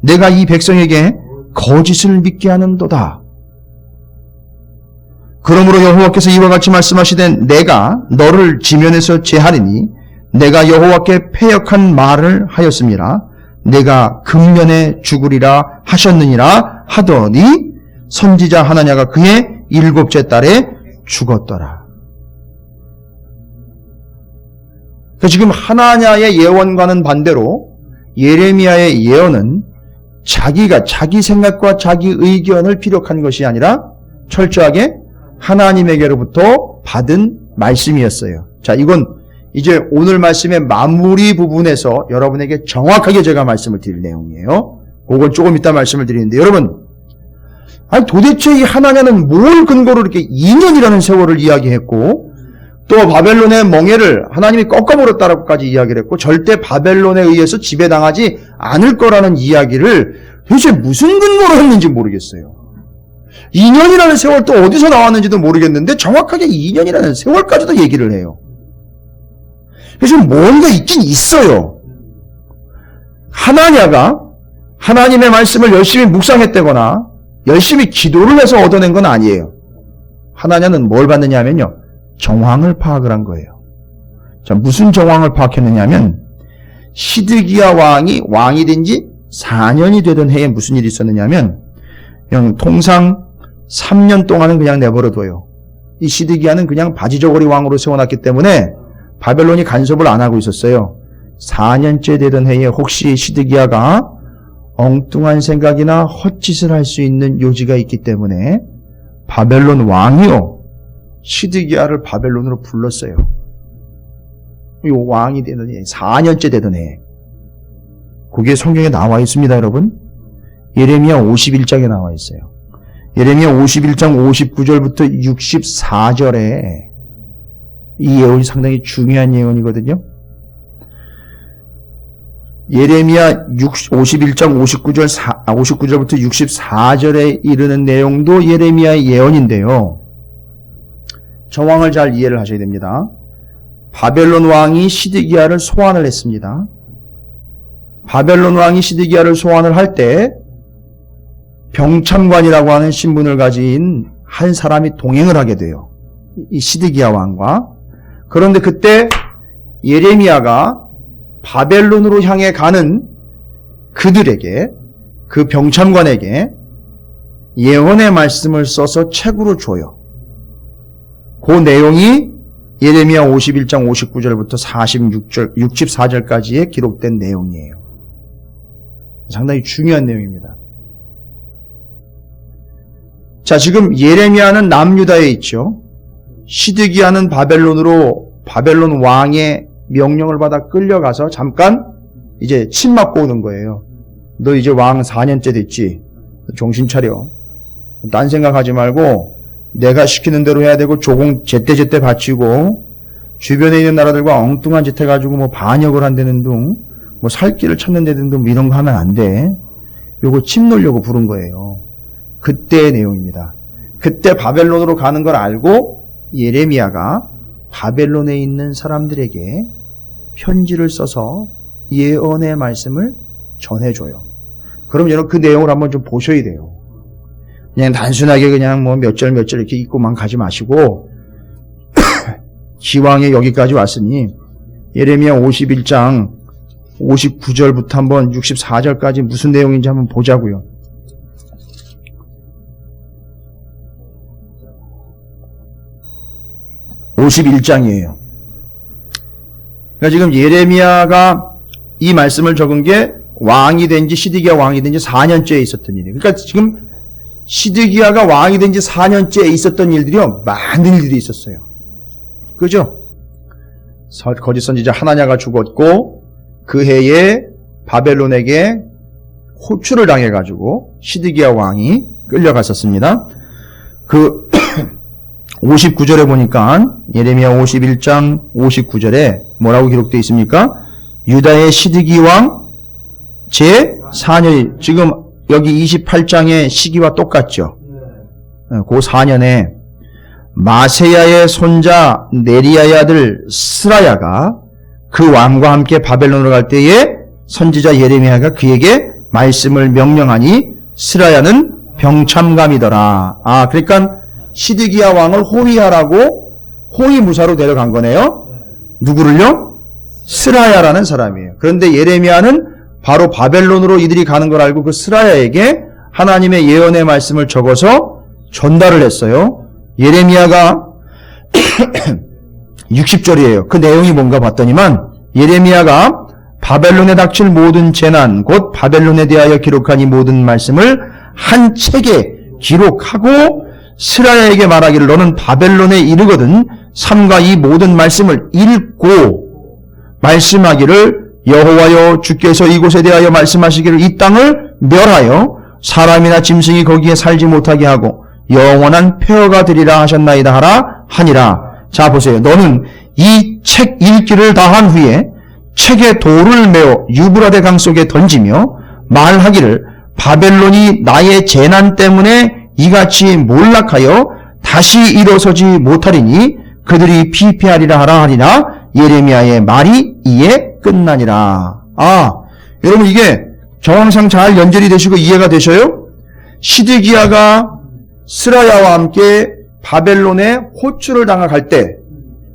내가 이 백성에게 거짓을 믿게 하는도다. 그러므로 여호와께서 이와 같이 말씀하시되 내가 너를 지면에서 제하리니 내가 여호와께 패역한 말을 하였음이라. 내가 근면에 죽으리라 하셨느니라 하더니 선지자 하나냐가 그의 7째 달에 죽었더라. 지금 하나냐의 예언과는 반대로 예레미야의 예언은 자기가 자기 생각과 자기 의견을 피력한 것이 아니라 철저하게 하나님에게로부터 받은 말씀이었어요. 자, 이건 이제 오늘 말씀의 마무리 부분에서 여러분에게 정확하게 제가 말씀을 드릴 내용이에요. 그건 조금 이따 말씀을 드리는데 여러분, 아니 도대체 이 하나냐는 뭘 근거로 이렇게 2년이라는 세월을 이야기했고 또 바벨론의 멍에를 하나님이 꺾어버렸다라고까지 이야기를 했고 절대 바벨론에 의해서 지배당하지 않을 거라는 이야기를 도대체 무슨 근거로 했는지 모르겠어요. 2년이라는 세월 또 어디서 나왔는지도 모르겠는데 정확하게 2년이라는 세월까지도 얘기를 해요. 그래서 뭔가 있긴 있어요. 하나냐가 하나님의 말씀을 열심히 묵상했다거나 열심히 기도를 해서 얻어낸 건 아니에요. 하나냐는 뭘 받느냐 하면요. 정황을 파악을 한 거예요. 자, 무슨 정황을 파악했느냐 하면 시드기야 왕이 된 지 4년이 되던 해에 무슨 일이 있었느냐 하면 그냥 통상 3년 동안은 그냥 내버려둬요. 이 시드기야는 그냥 바지저고리 왕으로 세워놨기 때문에 바벨론이 간섭을 안 하고 있었어요. 4년째 되던 해에 혹시 시드기야가 엉뚱한 생각이나 헛짓을 할 수 있는 요지가 있기 때문에 바벨론 왕이요. 시드기야를 바벨론으로 불렀어요. 이 왕이 되던 해, 4년째 되던 해. 그게 성경에 나와 있습니다, 여러분. 예레미야 51장에 나와 있어요. 예레미야 51장 59절부터 64절에 이 예언이 상당히 중요한 예언이거든요. 예레미야 51장 59절부터 64절에 이르는 내용도 예레미야의 예언인데요. 정황을 잘 이해를 하셔야 됩니다. 바벨론 왕이 시드기야를 소환을 했습니다. 바벨론 왕이 시드기야를 소환을 할 때 병참관이라고 하는 신분을 가진 한 사람이 동행을 하게 돼요. 이 시드기야 왕과. 그런데 그때 예레미야가 바벨론으로 향해 가는 그들에게, 그 병참관에게 예언의 말씀을 써서 책으로 줘요. 그 내용이 예레미야 51장 59절부터 64절까지의 기록된 내용이에요. 상당히 중요한 내용입니다. 자, 지금 예레미야는 남유다에 있죠. 시드기야는 바벨론 왕의 명령을 받아 끌려가서 잠깐 이제 침 맞고 오는 거예요. 너 이제 왕 4년째 됐지? 정신 차려. 딴 생각하지 말고 내가 시키는 대로 해야 되고 조공 제때제때 바치고 주변에 있는 나라들과 엉뚱한 짓 해가지고 뭐 반역을 한다는 둥 뭐 살 길을 찾는 데든지 뭐 이런 거 하면 안 돼. 요거 침 놓으려고 부른 거예요. 그때의 내용입니다. 그때 바벨론으로 가는 걸 알고 예레미야가 바벨론에 있는 사람들에게 편지를 써서 예언의 말씀을 전해줘요. 그럼 여러분 그 내용을 한번 좀 보셔야 돼요. 그냥 단순하게 그냥 뭐 몇 절 몇 절 이렇게 읽고만 가지 마시고 기왕에 여기까지 왔으니 예레미야 51장 59절부터 한번 64절까지 무슨 내용인지 한번 보자고요. 51장이에요. 그러니까 지금 예레미야가 이 말씀을 적은 게 왕이 된 지 시드기야 왕이 된 지 4년째에 있었던 일이에요. 그러니까 지금 시드기야가 왕이 된 지 4년째에 있었던 일들이요. 많은 일들이 있었어요. 그죠? 거짓 선지자 하나냐가 죽었고 그 해에 바벨론에게 호출을 당해가지고 시드기야 왕이 끌려갔었습니다. 그 59절에 보니까 예레미야 51장 59절에 뭐라고 기록되어 있습니까? 유다의 시드기 왕 제4년, 지금 여기 28장의 시기와 똑같죠. 그 4년에 마세야의 손자 네리야의 아들 스라야가 그 왕과 함께 바벨론으로 갈 때에 선지자 예레미야가 그에게 말씀을 명령하니 스라야는 병참감이더라. 그러니까 시드기야 왕을 호위하라고 호위무사로 데려간 거네요. 누구를요? 스라야라는 사람이에요. 그런데 예레미야는 바로 바벨론으로 이들이 가는 걸 알고 그 스라야에게 하나님의 예언의 말씀을 적어서 전달을 했어요. 예레미야가 60절이에요. 그 내용이 뭔가 봤더니만 예레미야가 바벨론에 닥칠 모든 재난 곧 바벨론에 대하여 기록한 이 모든 말씀을 한 책에 기록하고 스라야에게 말하기를 너는 바벨론에 이르거든 삼가 이 모든 말씀을 읽고 말씀하기를 여호와여 주께서 이곳에 대하여 말씀하시기를 이 땅을 멸하여 사람이나 짐승이 거기에 살지 못하게 하고 영원한 폐허가 되리라 하셨나이다 하니라. 자 보세요. 너는 이 책 읽기를 다 한 후에 책에 돌을 메어 유브라데 강 속에 던지며 말하기를 바벨론이 나의 재난 때문에 이같이 몰락하여 다시 일어서지 못하리니 그들이 피폐하리라 하니라. 예레미야의 말이 이에 끝나니라. 여러분 이게 정황상 잘 연결이 되시고 이해가 되셔요? 시드기야가 스라야와 함께 바벨론에 호출을 당할 때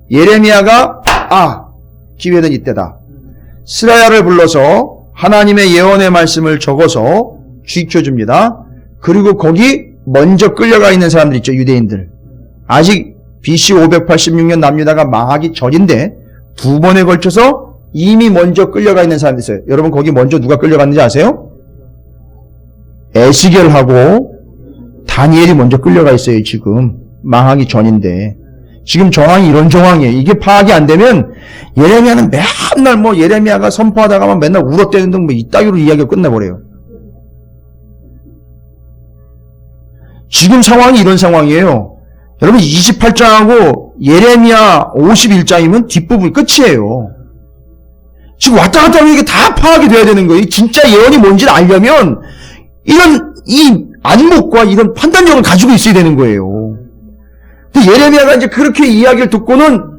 예레미야가 기회는 이때다. 스라야를 불러서 하나님의 예언의 말씀을 적어서 지켜줍니다. 그리고 거기 먼저 끌려가 있는 사람들 있죠. 유대인들. 아직 BC 586년 남유다가 망하기 전인데 두 번에 걸쳐서 이미 먼저 끌려가 있는 사람들이 있어요. 여러분 거기 먼저 누가 끌려갔는지 아세요? 에스겔하고 다니엘이 먼저 끌려가 있어요. 지금 망하기 전인데 지금 정황이 이런 정황이에요. 이게 파악이 안 되면 예레미야는 맨날 뭐 예레미야가 선포하다가만 맨날 울었대는 등 뭐 이따위로 이야기가 끝나버려요. 지금 상황이 이런 상황이에요. 여러분 28장하고 예레미야 51장이면 뒷부분이 끝이에요. 지금 왔다 갔다 하면 이게 다 파악이 돼야 되는 거예요. 진짜 예언이 뭔지를 알려면 이 안목과 이런 판단력을 가지고 있어야 되는 거예요. 근데 예레미야가 이제 그렇게 이야기를 듣고는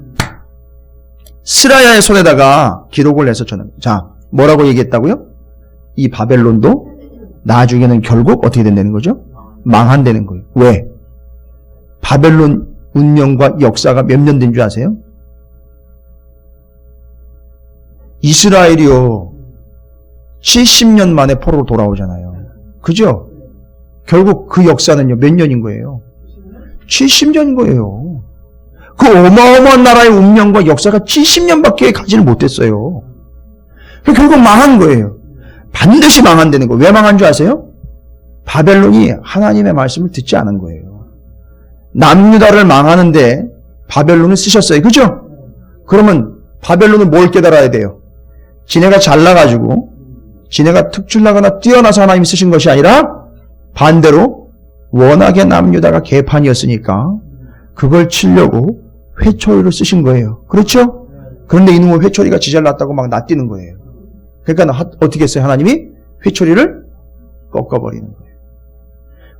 스라야의 손에다가 기록을 해서 자, 뭐라고 얘기했다고요? 이 바벨론도 나중에는 결국 어떻게 된다는 거죠? 망한다는 거예요. 왜? 바벨론 운명과 역사가 몇 년 된 줄 아세요? 이스라엘이요 70년 만에 포로로 돌아오잖아요. 그죠? 결국 그 역사는요 몇 년인 거예요? 70년인 거예요. 그 어마어마한 나라의 운명과 역사가 70년밖에 가지를 못했어요. 결국 망한 거예요. 반드시 망한다는 거예요. 왜 망한 줄 아세요? 바벨론이 하나님의 말씀을 듣지 않은 거예요. 남유다를 망하는데 바벨론을 쓰셨어요. 그죠? 그러면 바벨론은 뭘 깨달아야 돼요? 지네가 잘나가지고 지네가 특출나거나 뛰어나서 하나님이 쓰신 것이 아니라 반대로 워낙에 남유다가 개판이었으니까 그걸 치려고 회초리를 쓰신 거예요. 그렇죠? 그런데 이놈의 회초리가 지잘났다고 막 낯뛰는 거예요. 그러니까 어떻게 했어요? 하나님이 회초리를 꺾어버리는 거예요.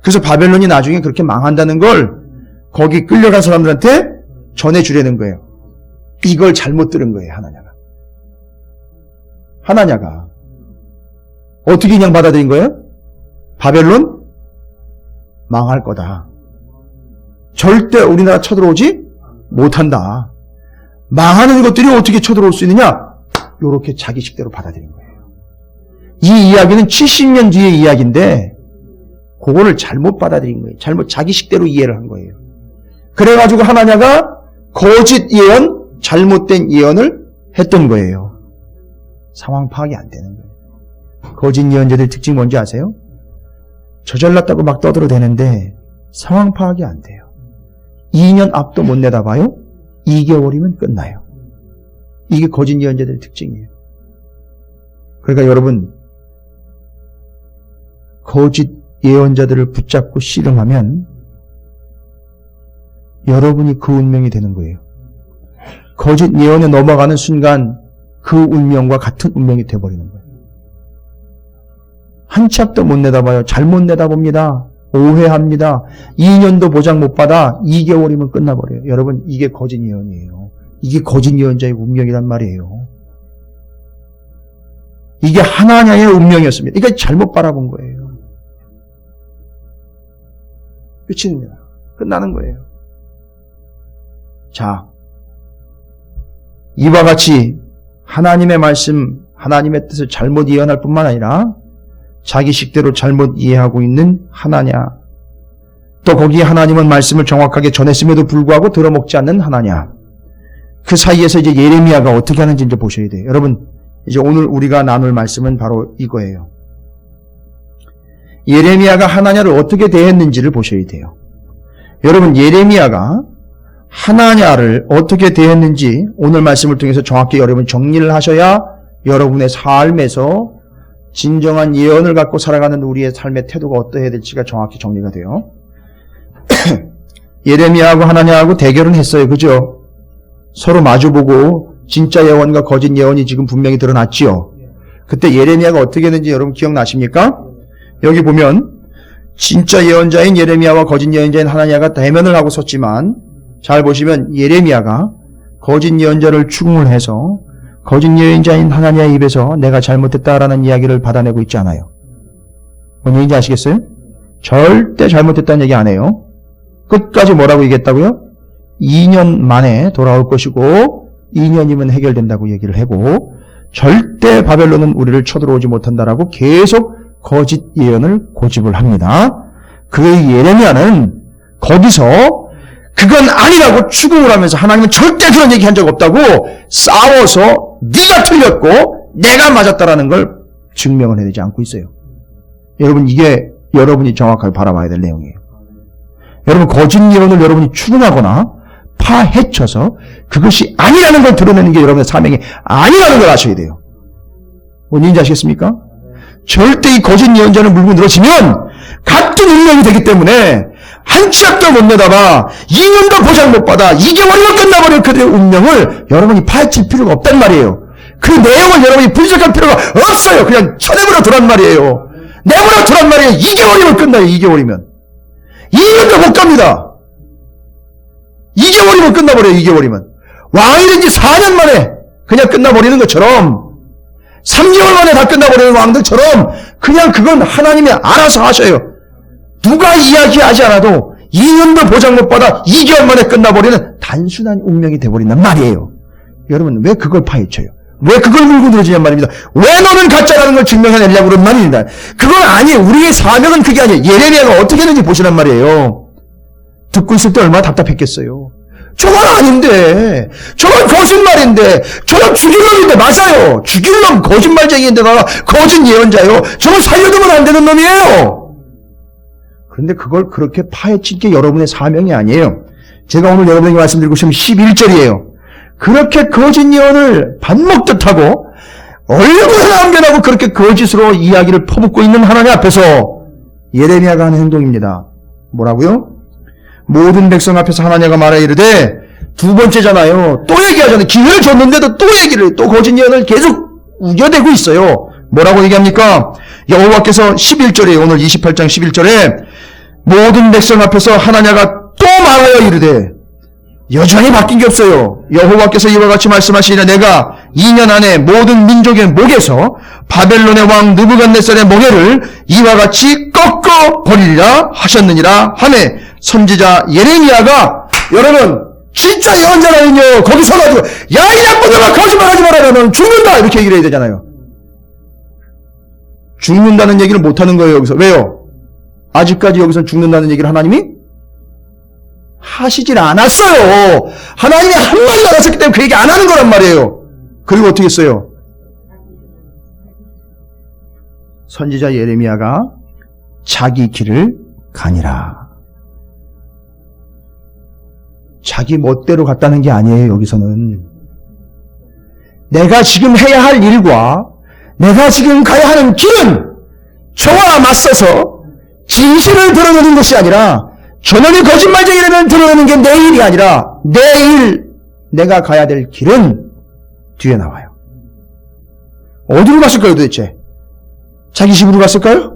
그래서 바벨론이 나중에 그렇게 망한다는 걸 거기 끌려간 사람들한테 전해주려는 거예요. 이걸 잘못 들은 거예요. 하나냐가 어떻게 그냥 받아들인 거예요? 바벨론 망할 거다. 절대 우리나라 쳐들어오지 못한다. 망하는 것들이 어떻게 쳐들어올 수 있느냐? 이렇게 자기식대로 받아들인 거예요. 이 이야기는 70년 뒤의 이야기인데 그거를 잘못 받아들인 거예요. 잘못 자기식대로 이해를 한 거예요. 그래가지고 하나냐가 거짓 예언, 잘못된 예언을 했던 거예요. 상황 파악이 안 되는 거예요. 거짓 예언자들 특징 뭔지 아세요? 저 잘났다고 막 떠들어대는데 상황 파악이 안 돼요. 2년 앞도 못 내다봐요. 2개월이면 끝나요. 이게 거짓 예언자들의 특징이에요. 그러니까 여러분, 거짓 예언자들을 붙잡고 씨름하면 여러분이 그 운명이 되는 거예요. 거짓 예언에 넘어가는 순간 그 운명과 같은 운명이 되어버리는 거예요. 한 치 앞도 못 내다봐요. 잘못 내다봅니다. 오해합니다. 2년도 보장 못 받아 2개월이면 끝나버려요. 여러분, 이게 거짓 예언이에요. 이게 거짓 예언자의 운명이란 말이에요. 이게 하나냐의 운명이었습니다. 이게 잘못 바라본 거예요. 끝입니다. 끝나는 거예요. 자, 이와 같이 하나님의 말씀, 하나님의 뜻을 잘못 예언할 뿐만 아니라 자기식대로 잘못 이해하고 있는 하나냐, 또 거기에 하나님은 말씀을 정확하게 전했음에도 불구하고 들어먹지 않는 하나냐, 그 사이에서 이제 예레미야가 어떻게 하는지 이제 보셔야 돼요. 여러분, 이제 오늘 우리가 나눌 말씀은 바로 이거예요. 예레미야가 하나냐를 어떻게 대했는지를 보셔야 돼요. 여러분, 예레미야가 하나냐를 어떻게 대했는지 오늘 말씀을 통해서 정확히 여러분 정리를 하셔야 여러분의 삶에서 진정한 예언을 갖고 살아가는 우리의 삶의 태도가 어떠해야 될지가 정확히 정리가 돼요. 예레미야하고 하나냐하고 대결은 했어요. 그죠? 서로 마주보고 진짜 예언과 거짓 예언이 지금 분명히 드러났지요. 그때 예레미야가 어떻게 했는지 여러분 기억나십니까? 여기 보면 진짜 예언자인 예레미야와 거짓 예언자인 하나냐가 대면을 하고 섰지만 잘 보시면 예레미야가 거짓 예언자를 추궁을 해서 거짓 예언자인 하나냐의 입에서 내가 잘못했다라는 이야기를 받아내고 있지 않아요. 뭔 얘기인지 아시겠어요? 절대 잘못했다는 얘기 안 해요. 끝까지 뭐라고 얘기했다고요? 2년 만에 돌아올 것이고 2년이면 해결된다고 얘기를 하고 절대 바벨론은 우리를 쳐들어오지 못한다라고 계속 거짓 예언을 고집을 합니다. 그 예레미야는 거기서 그건 아니라고 추궁을 하면서 하나님은 절대 그런 얘기 한 적 없다고 싸워서 네가 틀렸고 내가 맞았다라는 걸 증명을 해내지 않고 있어요. 여러분, 이게 여러분이 정확하게 바라봐야 될 내용이에요. 여러분, 거짓 예언을 여러분이 추궁하거나 파헤쳐서 그것이 아니라는 걸 드러내는 게 여러분의 사명이 아니라는 걸 아셔야 돼요. 뭔 얘기인지 아시겠습니까? 절대 이 거짓 예언자를 물고 늘어지면 같은 운명이 되기 때문에 한 치 앞도 못 내다봐 2년도 보장 못 받아 2개월이면 끝나버릴 그들의 운명을 여러분이 파헤칠 필요가 없단 말이에요. 그 내용을 여러분이 분석할 필요가 없어요. 그냥 쳐내버려 두란 말이에요. 내버려 두란 말이에요. 2개월이면 끝나요. 2개월이면 2년도 못 갑니다. 2개월이면 끝나버려요. 2개월이면 왕이든지 4년 만에 그냥 끝나버리는 것처럼 3개월 만에 다 끝나버리는 왕들처럼 그냥 그건 하나님이 알아서 하셔요. 누가 이야기하지 않아도 2년도 보장 못 받아 2개월 만에 끝나버리는 단순한 운명이 되어버린단 말이에요. 여러분, 왜 그걸 파헤쳐요? 왜 그걸 물고 늘어지냔 말입니다. 왜 너는 가짜라는 걸 증명해내려고 그런 말입니다. 그건 아니에요. 우리의 사명은 그게 아니에요. 예레미야가 어떻게 했는지 보시란 말이에요. 듣고 있을 때 얼마나 답답했겠어요. 저건 아닌데, 저건 거짓말인데, 저건 죽일 놈인데, 맞아요. 죽일 놈 거짓말쟁이인데다가 거짓 예언자요. 저건 살려두면 안 되는 놈이에요. 그런데 그걸 그렇게 파헤칠 게 여러분의 사명이 아니에요. 제가 오늘 여러분에게 말씀드리고 싶은 11절이에요. 그렇게 거짓 예언을 밥 먹듯 하고 얼굴을 안 변하고 그렇게 거짓으로 이야기를 퍼붓고 있는 하나님 앞에서 예레미야가 하는 행동입니다. 뭐라고요? 모든 백성 앞에서 하나냐가 말하 이르되, 두 번째잖아요. 또 얘기하잖아요. 기회를 줬는데도 또 얘기를, 또 거짓 예언을 계속 우겨대고 있어요. 뭐라고 얘기합니까? 여호와께서 11절에 오늘 28장 11절에 모든 백성 앞에서 하나냐가 또 말하여 이르되 여전히 바뀐 게 없어요. 여호와께서 이와 같이 말씀하시니라 내가 2년 안에 모든 민족의 목에서 바벨론의 왕 느부갓네살의 멍에를 이와 같이 꺾어 버리리라 하셨느니라 하매 선지자 예레미야가 여러분 진짜 예언자라면요 거기 서가지고 야 이 나쁜 놈아 거짓말하지 마라 넌 죽는다 이렇게 얘기를 해야 되잖아요. 죽는다는 얘기를 못하는 거예요 여기서. 왜요? 아직까지 여기서 죽는다는 얘기를 하나님이 하시질 않았어요. 하나님이 한마디도 안 하셨기 때문에 그 얘기 안 하는 거란 말이에요. 그리고 어떻게 했어요? 선지자 예레미야가 자기 길을 가니라. 자기 멋대로 갔다는 게 아니에요. 여기서는 내가 지금 해야 할 일과 내가 지금 가야 하는 길은 저와 맞서서 진실을 드러내는 것이 아니라 저놈이 거짓말쟁이라면 드러내는 게 내 일이 아니라 내 일, 내가 가야 될 길은 뒤에 나와요. 어디로 갔을까요 도대체? 자기 집으로 갔을까요?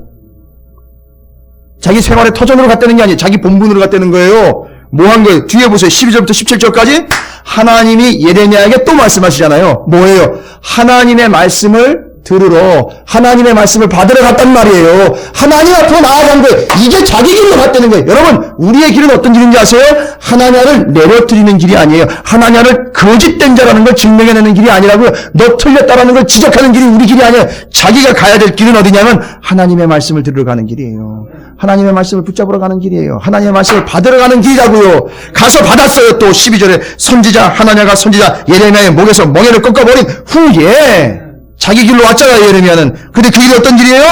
자기 생활의 터전으로 갔다는 게 아니에요. 자기 본분으로 갔다는 거예요. 뭐 한 거예요? 뒤에 보세요. 12절부터 17절까지 하나님이 예레미야에게 또 말씀하시잖아요. 뭐예요? 하나님의 말씀을 들으러 하나님의 말씀을 받으러 갔단 말이에요. 하나님 앞으로 나아간 거예요. 이게 자기 길로 갔다는 거예요. 여러분 우리의 길은 어떤 길인지 아세요? 하나냐를 내려뜨리는 길이 아니에요. 하나냐를 거짓된 자라는 걸 증명해내는 길이 아니라고요. 너 틀렸다라는 걸 지적하는 길이 우리 길이 아니에요. 자기가 가야 될 길은 어디냐면 하나님의 말씀을 들으러 가는 길이에요. 하나님의 말씀을 붙잡으러 가는 길이에요. 하나님의 말씀을 받으러 가는 길이라고요. 가서 받았어요. 또 12절에 선지자 하나냐가 선지자 예레미야의 목에서 멍에를 꺾어버린 후에 자기 길로 왔잖아요. 예레미야는. 근데 그 길이 어떤 길이에요?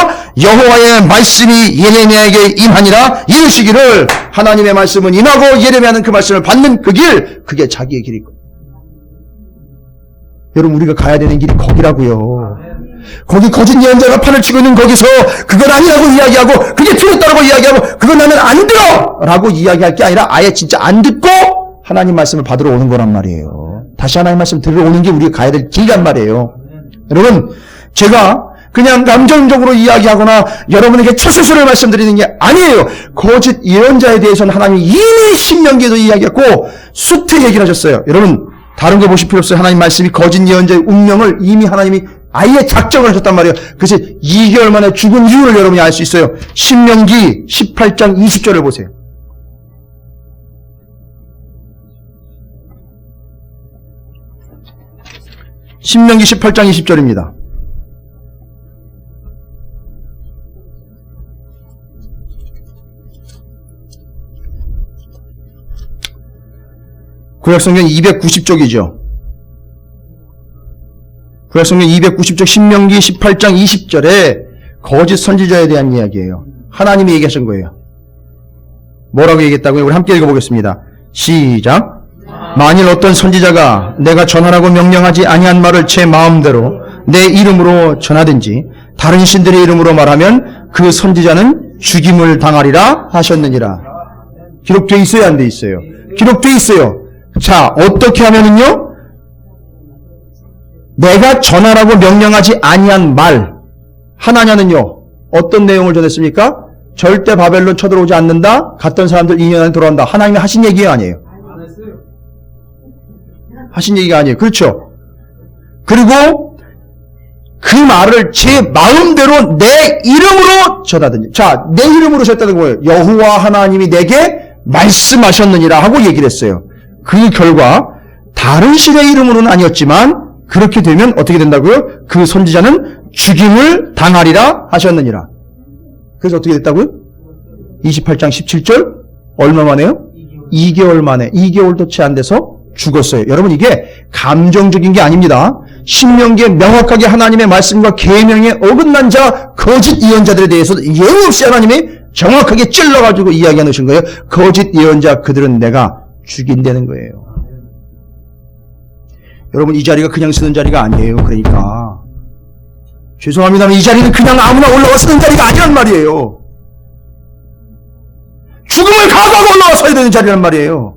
여호와의 말씀이 예레미야에게 임하니라 이르시기를 하나님의 말씀은 임하고 예레미야는 그 말씀을 받는 그 길, 그게 자기의 길이고. 여러분 우리가 가야 되는 길이 거기라고요. 거기 거짓 예언자가 판을 치고 있는 거기서 그건 아니라고 이야기하고 그게 틀렸다고 이야기하고 그건 나는 안 들어! 라고 이야기할 게 아니라 아예 진짜 안 듣고 하나님 말씀을 받으러 오는 거란 말이에요. 다시 하나님 말씀 들으러 오는 게 우리가 가야 될 길이란 말이에요. 여러분 제가 그냥 감정적으로 이야기하거나 여러분에게 처세술을 말씀드리는 게 아니에요. 거짓 예언자에 대해서는 하나님이 이미 신명기에도 이야기했고 수태 얘기를 하셨어요. 여러분 다른 거 보실 필요 없어요. 하나님 말씀이 거짓 예언자의 운명을 이미 하나님이 아예 작정을 하셨단 말이에요. 그래서 2개월 만에 죽은 이유를 여러분이 알 수 있어요. 신명기 18장 20절을 보세요. 신명기 18장 20절입니다. 구약성경 290쪽이죠. 구약성경 290쪽 신명기 18장 20절에 거짓 선지자에 대한 이야기예요. 하나님이 얘기하신 거예요. 뭐라고 얘기했다고요? 우리 함께 읽어보겠습니다. 시작. 만일 어떤 선지자가 내가 전하라고 명령하지 아니한 말을 제 마음대로 내 이름으로 전하든지 다른 신들의 이름으로 말하면 그 선지자는 죽임을 당하리라 하셨느니라. 기록되어 있어요? 안 돼 있어요? 기록되어 있어요. 자, 어떻게 하면은요? 내가 전하라고 명령하지 아니한 말 하나냐는요 어떤 내용을 전했습니까? 절대 바벨론 쳐들어오지 않는다. 갔던 사람들 2년 안에 돌아온다. 하나님이 하신 얘기가 아니에요. 하신 얘기가 아니에요. 그렇죠? 그리고 그 말을 제 마음대로 내 이름으로 전하든지. 자, 내 이름으로 전했다는 거예요. 여호와 하나님이 내게 말씀하셨느니라 하고 얘기를 했어요. 그 결과 다른 신의 이름으로는 아니었지만 그렇게 되면 어떻게 된다고요? 그 선지자는 죽임을 당하리라 하셨느니라. 그래서 어떻게 됐다고요? 28장 17절 얼마 만에요? 2개월 만에 2개월도 채 안 돼서 죽었어요. 여러분 이게 감정적인 게 아닙니다. 신명기에 명확하게 하나님의 말씀과 계명에 어긋난 자 거짓 예언자들에 대해서 예우 없이 하나님이 정확하게 찔러가지고 이야기해 놓으신 거예요. 거짓 예언자 그들은 내가 죽인다는 거예요. 여러분 이 자리가 그냥 쓰는 자리가 아니에요. 그러니까 죄송합니다만 이 자리는 그냥 아무나 올라와 쓰는 자리가 아니란 말이에요. 죽음을 각오하고 올라와 서야 되는 자리란 말이에요.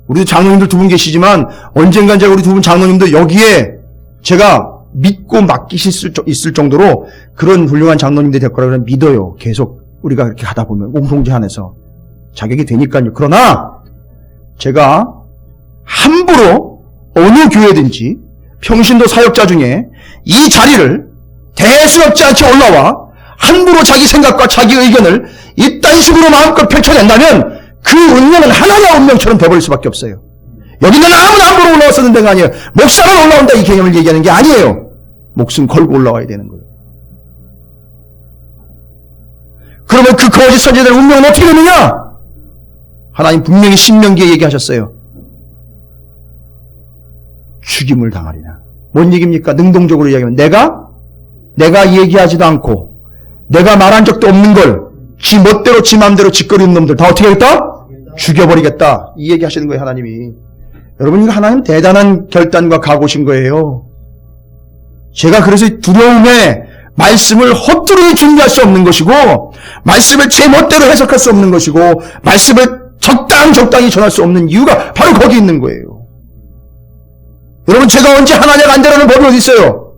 우리도 장로님들 두 분 계시지만 언젠간 제가 우리 두 분 장로님들 여기에 제가 믿고 맡기실 있을 정도로 그런 훌륭한 장로님들이 될 거라고 믿어요. 계속 우리가 그렇게 하다 보면 공동체 안에서 자격이 되니까요. 그러나 제가 함부로 어느 교회든지 평신도 사역자 중에 이 자리를 대수롭지 않게 올라와 함부로 자기 생각과 자기 의견을 이딴 식으로 마음껏 펼쳐낸다면 그 운명은 하나님의 운명처럼 돼버릴 수밖에 없어요. 여기는 아무나 함부로 올라왔었는 데가 아니에요. 목사만 올라온다 이 개념을 얘기하는 게 아니에요. 목숨 걸고 올라와야 되는 거예요. 그러면 그 거짓 선지자들의 운명은 어떻게 되느냐? 하나님 분명히 신명기에 얘기하셨어요. 죽임을 당하리라. 뭔 얘기입니까? 능동적으로 이야기하면 내가 얘기하지도 않고 내가 말한 적도 없는 걸 지 멋대로 지 마음대로 짓거리는 놈들 다 어떻게 하겠다? 죽여버리겠다. 이 얘기 하시는 거예요. 하나님이. 여러분 이거 하나님 대단한 결단과 각오신 거예요. 제가 그래서 두려움에 말씀을 헛두르게 준비할 수 없는 것이고 말씀을 제 멋대로 해석할 수 없는 것이고 말씀을 적당히 전할 수 없는 이유가 바로 거기 있는 거예요. 여러분 제가 언제 하나님 안 되라는 법이 어디 있어요?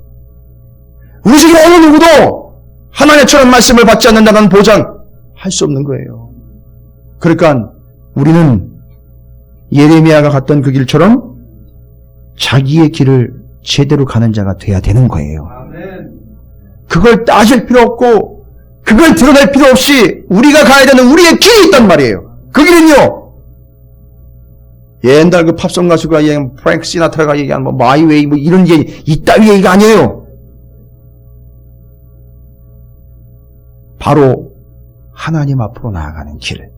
우리 중에 어느 누구도 하나님처럼 말씀을 받지 않는다는 보장 할 수 없는 거예요. 그러니까 우리는 예레미야가 갔던 그 길처럼 자기의 길을 제대로 가는 자가 돼야 되는 거예요. 그걸 따질 필요 없고 그걸 드러낼 필요 없이 우리가 가야 되는 우리의 길이 있단 말이에요. 그 길은요. 옛날 그 팝송 가수가 얘기한 프랭크 시나트라가 얘기한 마이 웨이 이런 얘기 이따위 얘기가 아니에요. 바로 하나님 앞으로 나아가는 길,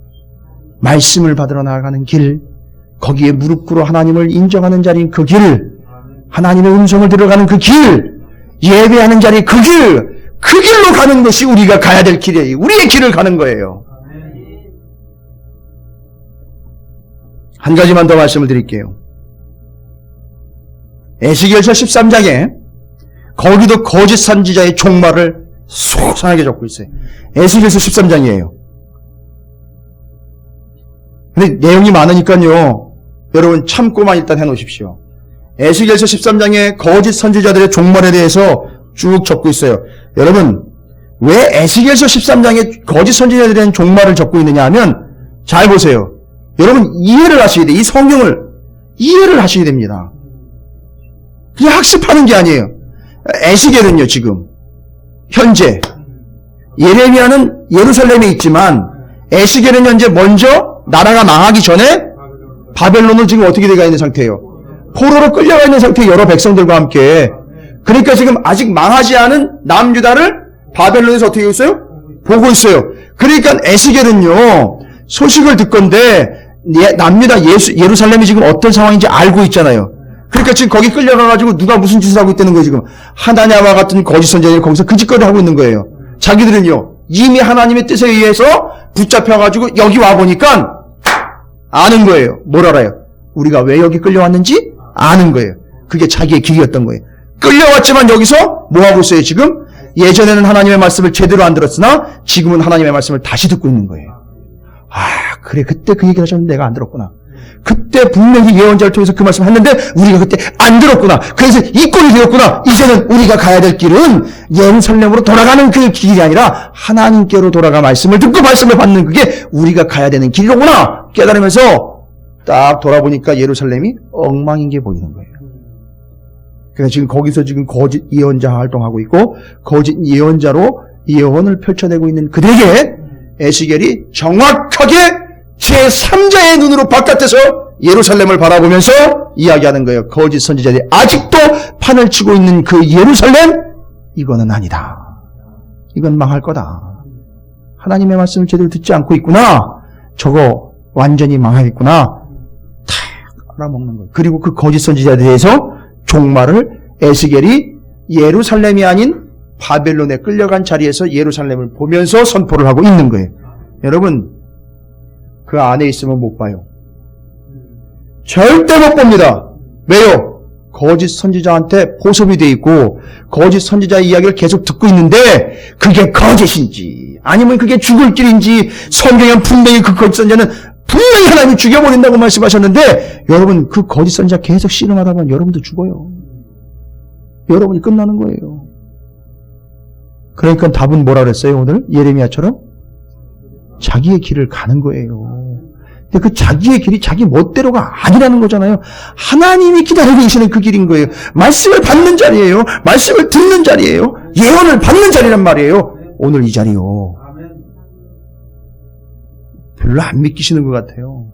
말씀을 받으러 나아가는 길, 거기에 무릎 꿇어 하나님을 인정하는 자리인 그 길, 하나님의 음성을 들어가는 그 길, 예배하는 자리 그 길로 가는 것이 우리가 가야 될 길이에요. 우리의 길을 가는 거예요. 한 가지만 더 말씀을 드릴게요. 에스겔서 13장에 거기도 거짓 선지자의 종말을 소상하게 적고 있어요. 에스겔서 13장이에요. 근데 내용이 많으니까요. 여러분 참고만 일단 해놓으십시오. 에스겔서 13장에 거짓 선지자들의 종말에 대해서 쭉 적고 있어요. 여러분 왜 에스겔서 13장에 거짓 선지자들에 대한 종말을 적고 있느냐 하면 잘 보세요. 여러분 이해를 하셔야 돼요. 이 성경을 이해를 하셔야 됩니다. 그냥 학습하는 게 아니에요. 에스겔은요 지금 현재 예레미야는 예루살렘에 있지만 에스겔은 현재 먼저 나라가 망하기 전에 바벨론을 지금 어떻게 돼가 있는 상태예요. 포로로 끌려가 있는 상태의 여러 백성들과 함께. 그러니까 지금 아직 망하지 않은 남유다를 바벨론에서 어떻게 하고 있어요? 보고 있어요. 그러니까 에스겔은요 소식을 듣건데 남유다 예루살렘이 지금 어떤 상황인지 알고 있잖아요. 그러니까 지금 거기 끌려가가지고 누가 무슨 짓을 하고 있다는 거예요. 지금 하나냐와 같은 거짓 선지자들이 거기서 그 짓거리를 하고 있는 거예요. 자기들은요 이미 하나님의 뜻에 의해서 붙잡혀가지고 여기 와보니까 아는 거예요. 뭘 알아요? 우리가 왜 여기 끌려왔는지 아는 거예요. 그게 자기의 길이었던 거예요. 끌려왔지만 여기서 뭐하고 있어요 지금? 예전에는 하나님의 말씀을 제대로 안 들었으나 지금은 하나님의 말씀을 다시 듣고 있는 거예요. 아 그래 그때 그 얘기를 하셨는데 내가 안 들었구나. 그때 분명히 예언자를 통해서 그 말씀을 했는데 우리가 그때 안 들었구나. 그래서 이 꼴이 되었구나. 이제는 우리가 가야 될 길은 예루살렘으로 돌아가는 그 길이 아니라 하나님께로 돌아가 말씀을 듣고 말씀을 받는 그게 우리가 가야 되는 길이로구나 깨달으면서 딱 돌아보니까 예루살렘이 엉망인 게 보이는 거예요. 그러니까 지금 거기서 지금 거짓 예언자 활동하고 있고 거짓 예언자로 예언을 펼쳐내고 있는 그들에게 에스겔이 정확하게 제3자의 눈으로 바깥에서 예루살렘을 바라보면서 이야기하는 거예요. 거짓 선지자들이 아직도 판을 치고 있는 그 예루살렘 이거는 아니다. 이건 망할 거다. 하나님의 말씀을 제대로 듣지 않고 있구나. 저거 완전히 망하겠구나. 다 알아먹는 거예요. 그리고 그 거짓 선지자들에 대해서 종말을 에스겔이 예루살렘이 아닌 바벨론에 끌려간 자리에서 예루살렘을 보면서 선포를 하고 있는 거예요. 여러분 그 안에 있으면 못 봐요. 절대 못 봅니다. 왜요? 거짓 선지자한테 포섭이 돼 있고 거짓 선지자의 이야기를 계속 듣고 있는데 그게 거짓인지 아니면 그게 죽을 길인지 성경에 분명히 그 거짓 선지자는 분명히 하나님이 죽여버린다고 말씀하셨는데 여러분 그 거짓 선지자 계속 씨름하다 보면 여러분도 죽어요. 여러분이 끝나는 거예요. 그러니까 답은 뭐라 그랬어요, 오늘? 예레미야처럼? 자기의 길을 가는 거예요. 근데 그 자기의 길이 자기 멋대로가 아니라는 거잖아요. 하나님이 기다리고 계시는 그 길인 거예요. 말씀을 받는 자리예요. 말씀을 듣는 자리예요. 예언을 받는 자리란 말이에요. 오늘 이 자리요. 별로 안 믿기시는 것 같아요.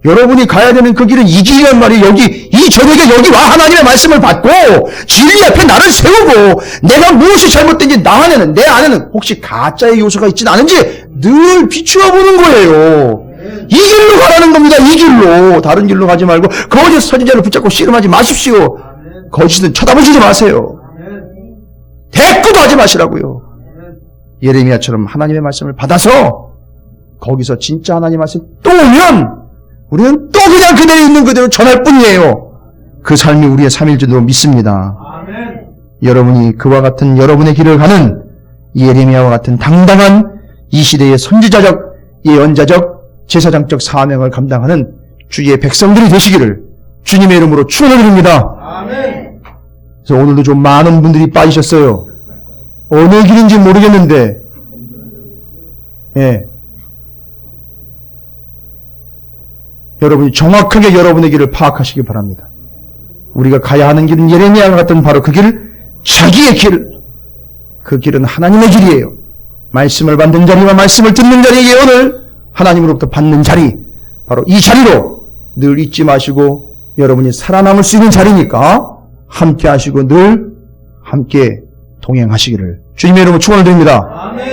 여러분이 가야 되는 그 길은 이 길이란 말이에요. 이 저녁에 여기 와 하나님의 말씀을 받고 진리 앞에 나를 세우고 내가 무엇이 잘못된지 나 안에는, 내 안에는 혹시 가짜의 요소가 있지는 않은지 늘 비추어 보는 거예요. 이 길로 가라는 겁니다. 이 길로. 다른 길로 가지 말고 거짓 선지자를 붙잡고 씨름하지 마십시오. 거짓은 쳐다보지 마세요. 대꾸도 하지 마시라고요. 예레미야처럼 하나님의 말씀을 받아서 거기서 진짜 하나님 말씀 또 오면 우리는 또 그냥 그대로 있는 그대로 전할 뿐이에요. 그 삶이 우리의 삶일 줄로 믿습니다. 아멘. 여러분이 그와 같은 여러분의 길을 가는 예레미야와 같은 당당한 이 시대의 선지자적, 예언자적, 제사장적 사명을 감당하는 주의 백성들이 되시기를 주님의 이름으로 축원드립니다. 아멘. 그래서 오늘도 좀 많은 분들이 빠지셨어요. 어느 길인지 모르겠는데, 예. 여러분이 정확하게 여러분의 길을 파악하시기 바랍니다. 우리가 가야 하는 길은 예레미야와 같은 바로 그 길, 자기의 길. 그 길은 하나님의 길이에요. 말씀을 받는 자리와 말씀을 듣는 자리의 예언을 하나님으로부터 받는 자리, 바로 이 자리로 늘 잊지 마시고 여러분이 살아남을 수 있는 자리니까 함께 하시고 늘 함께 동행하시기를 주님의 이름으로 축원을 드립니다. 아멘.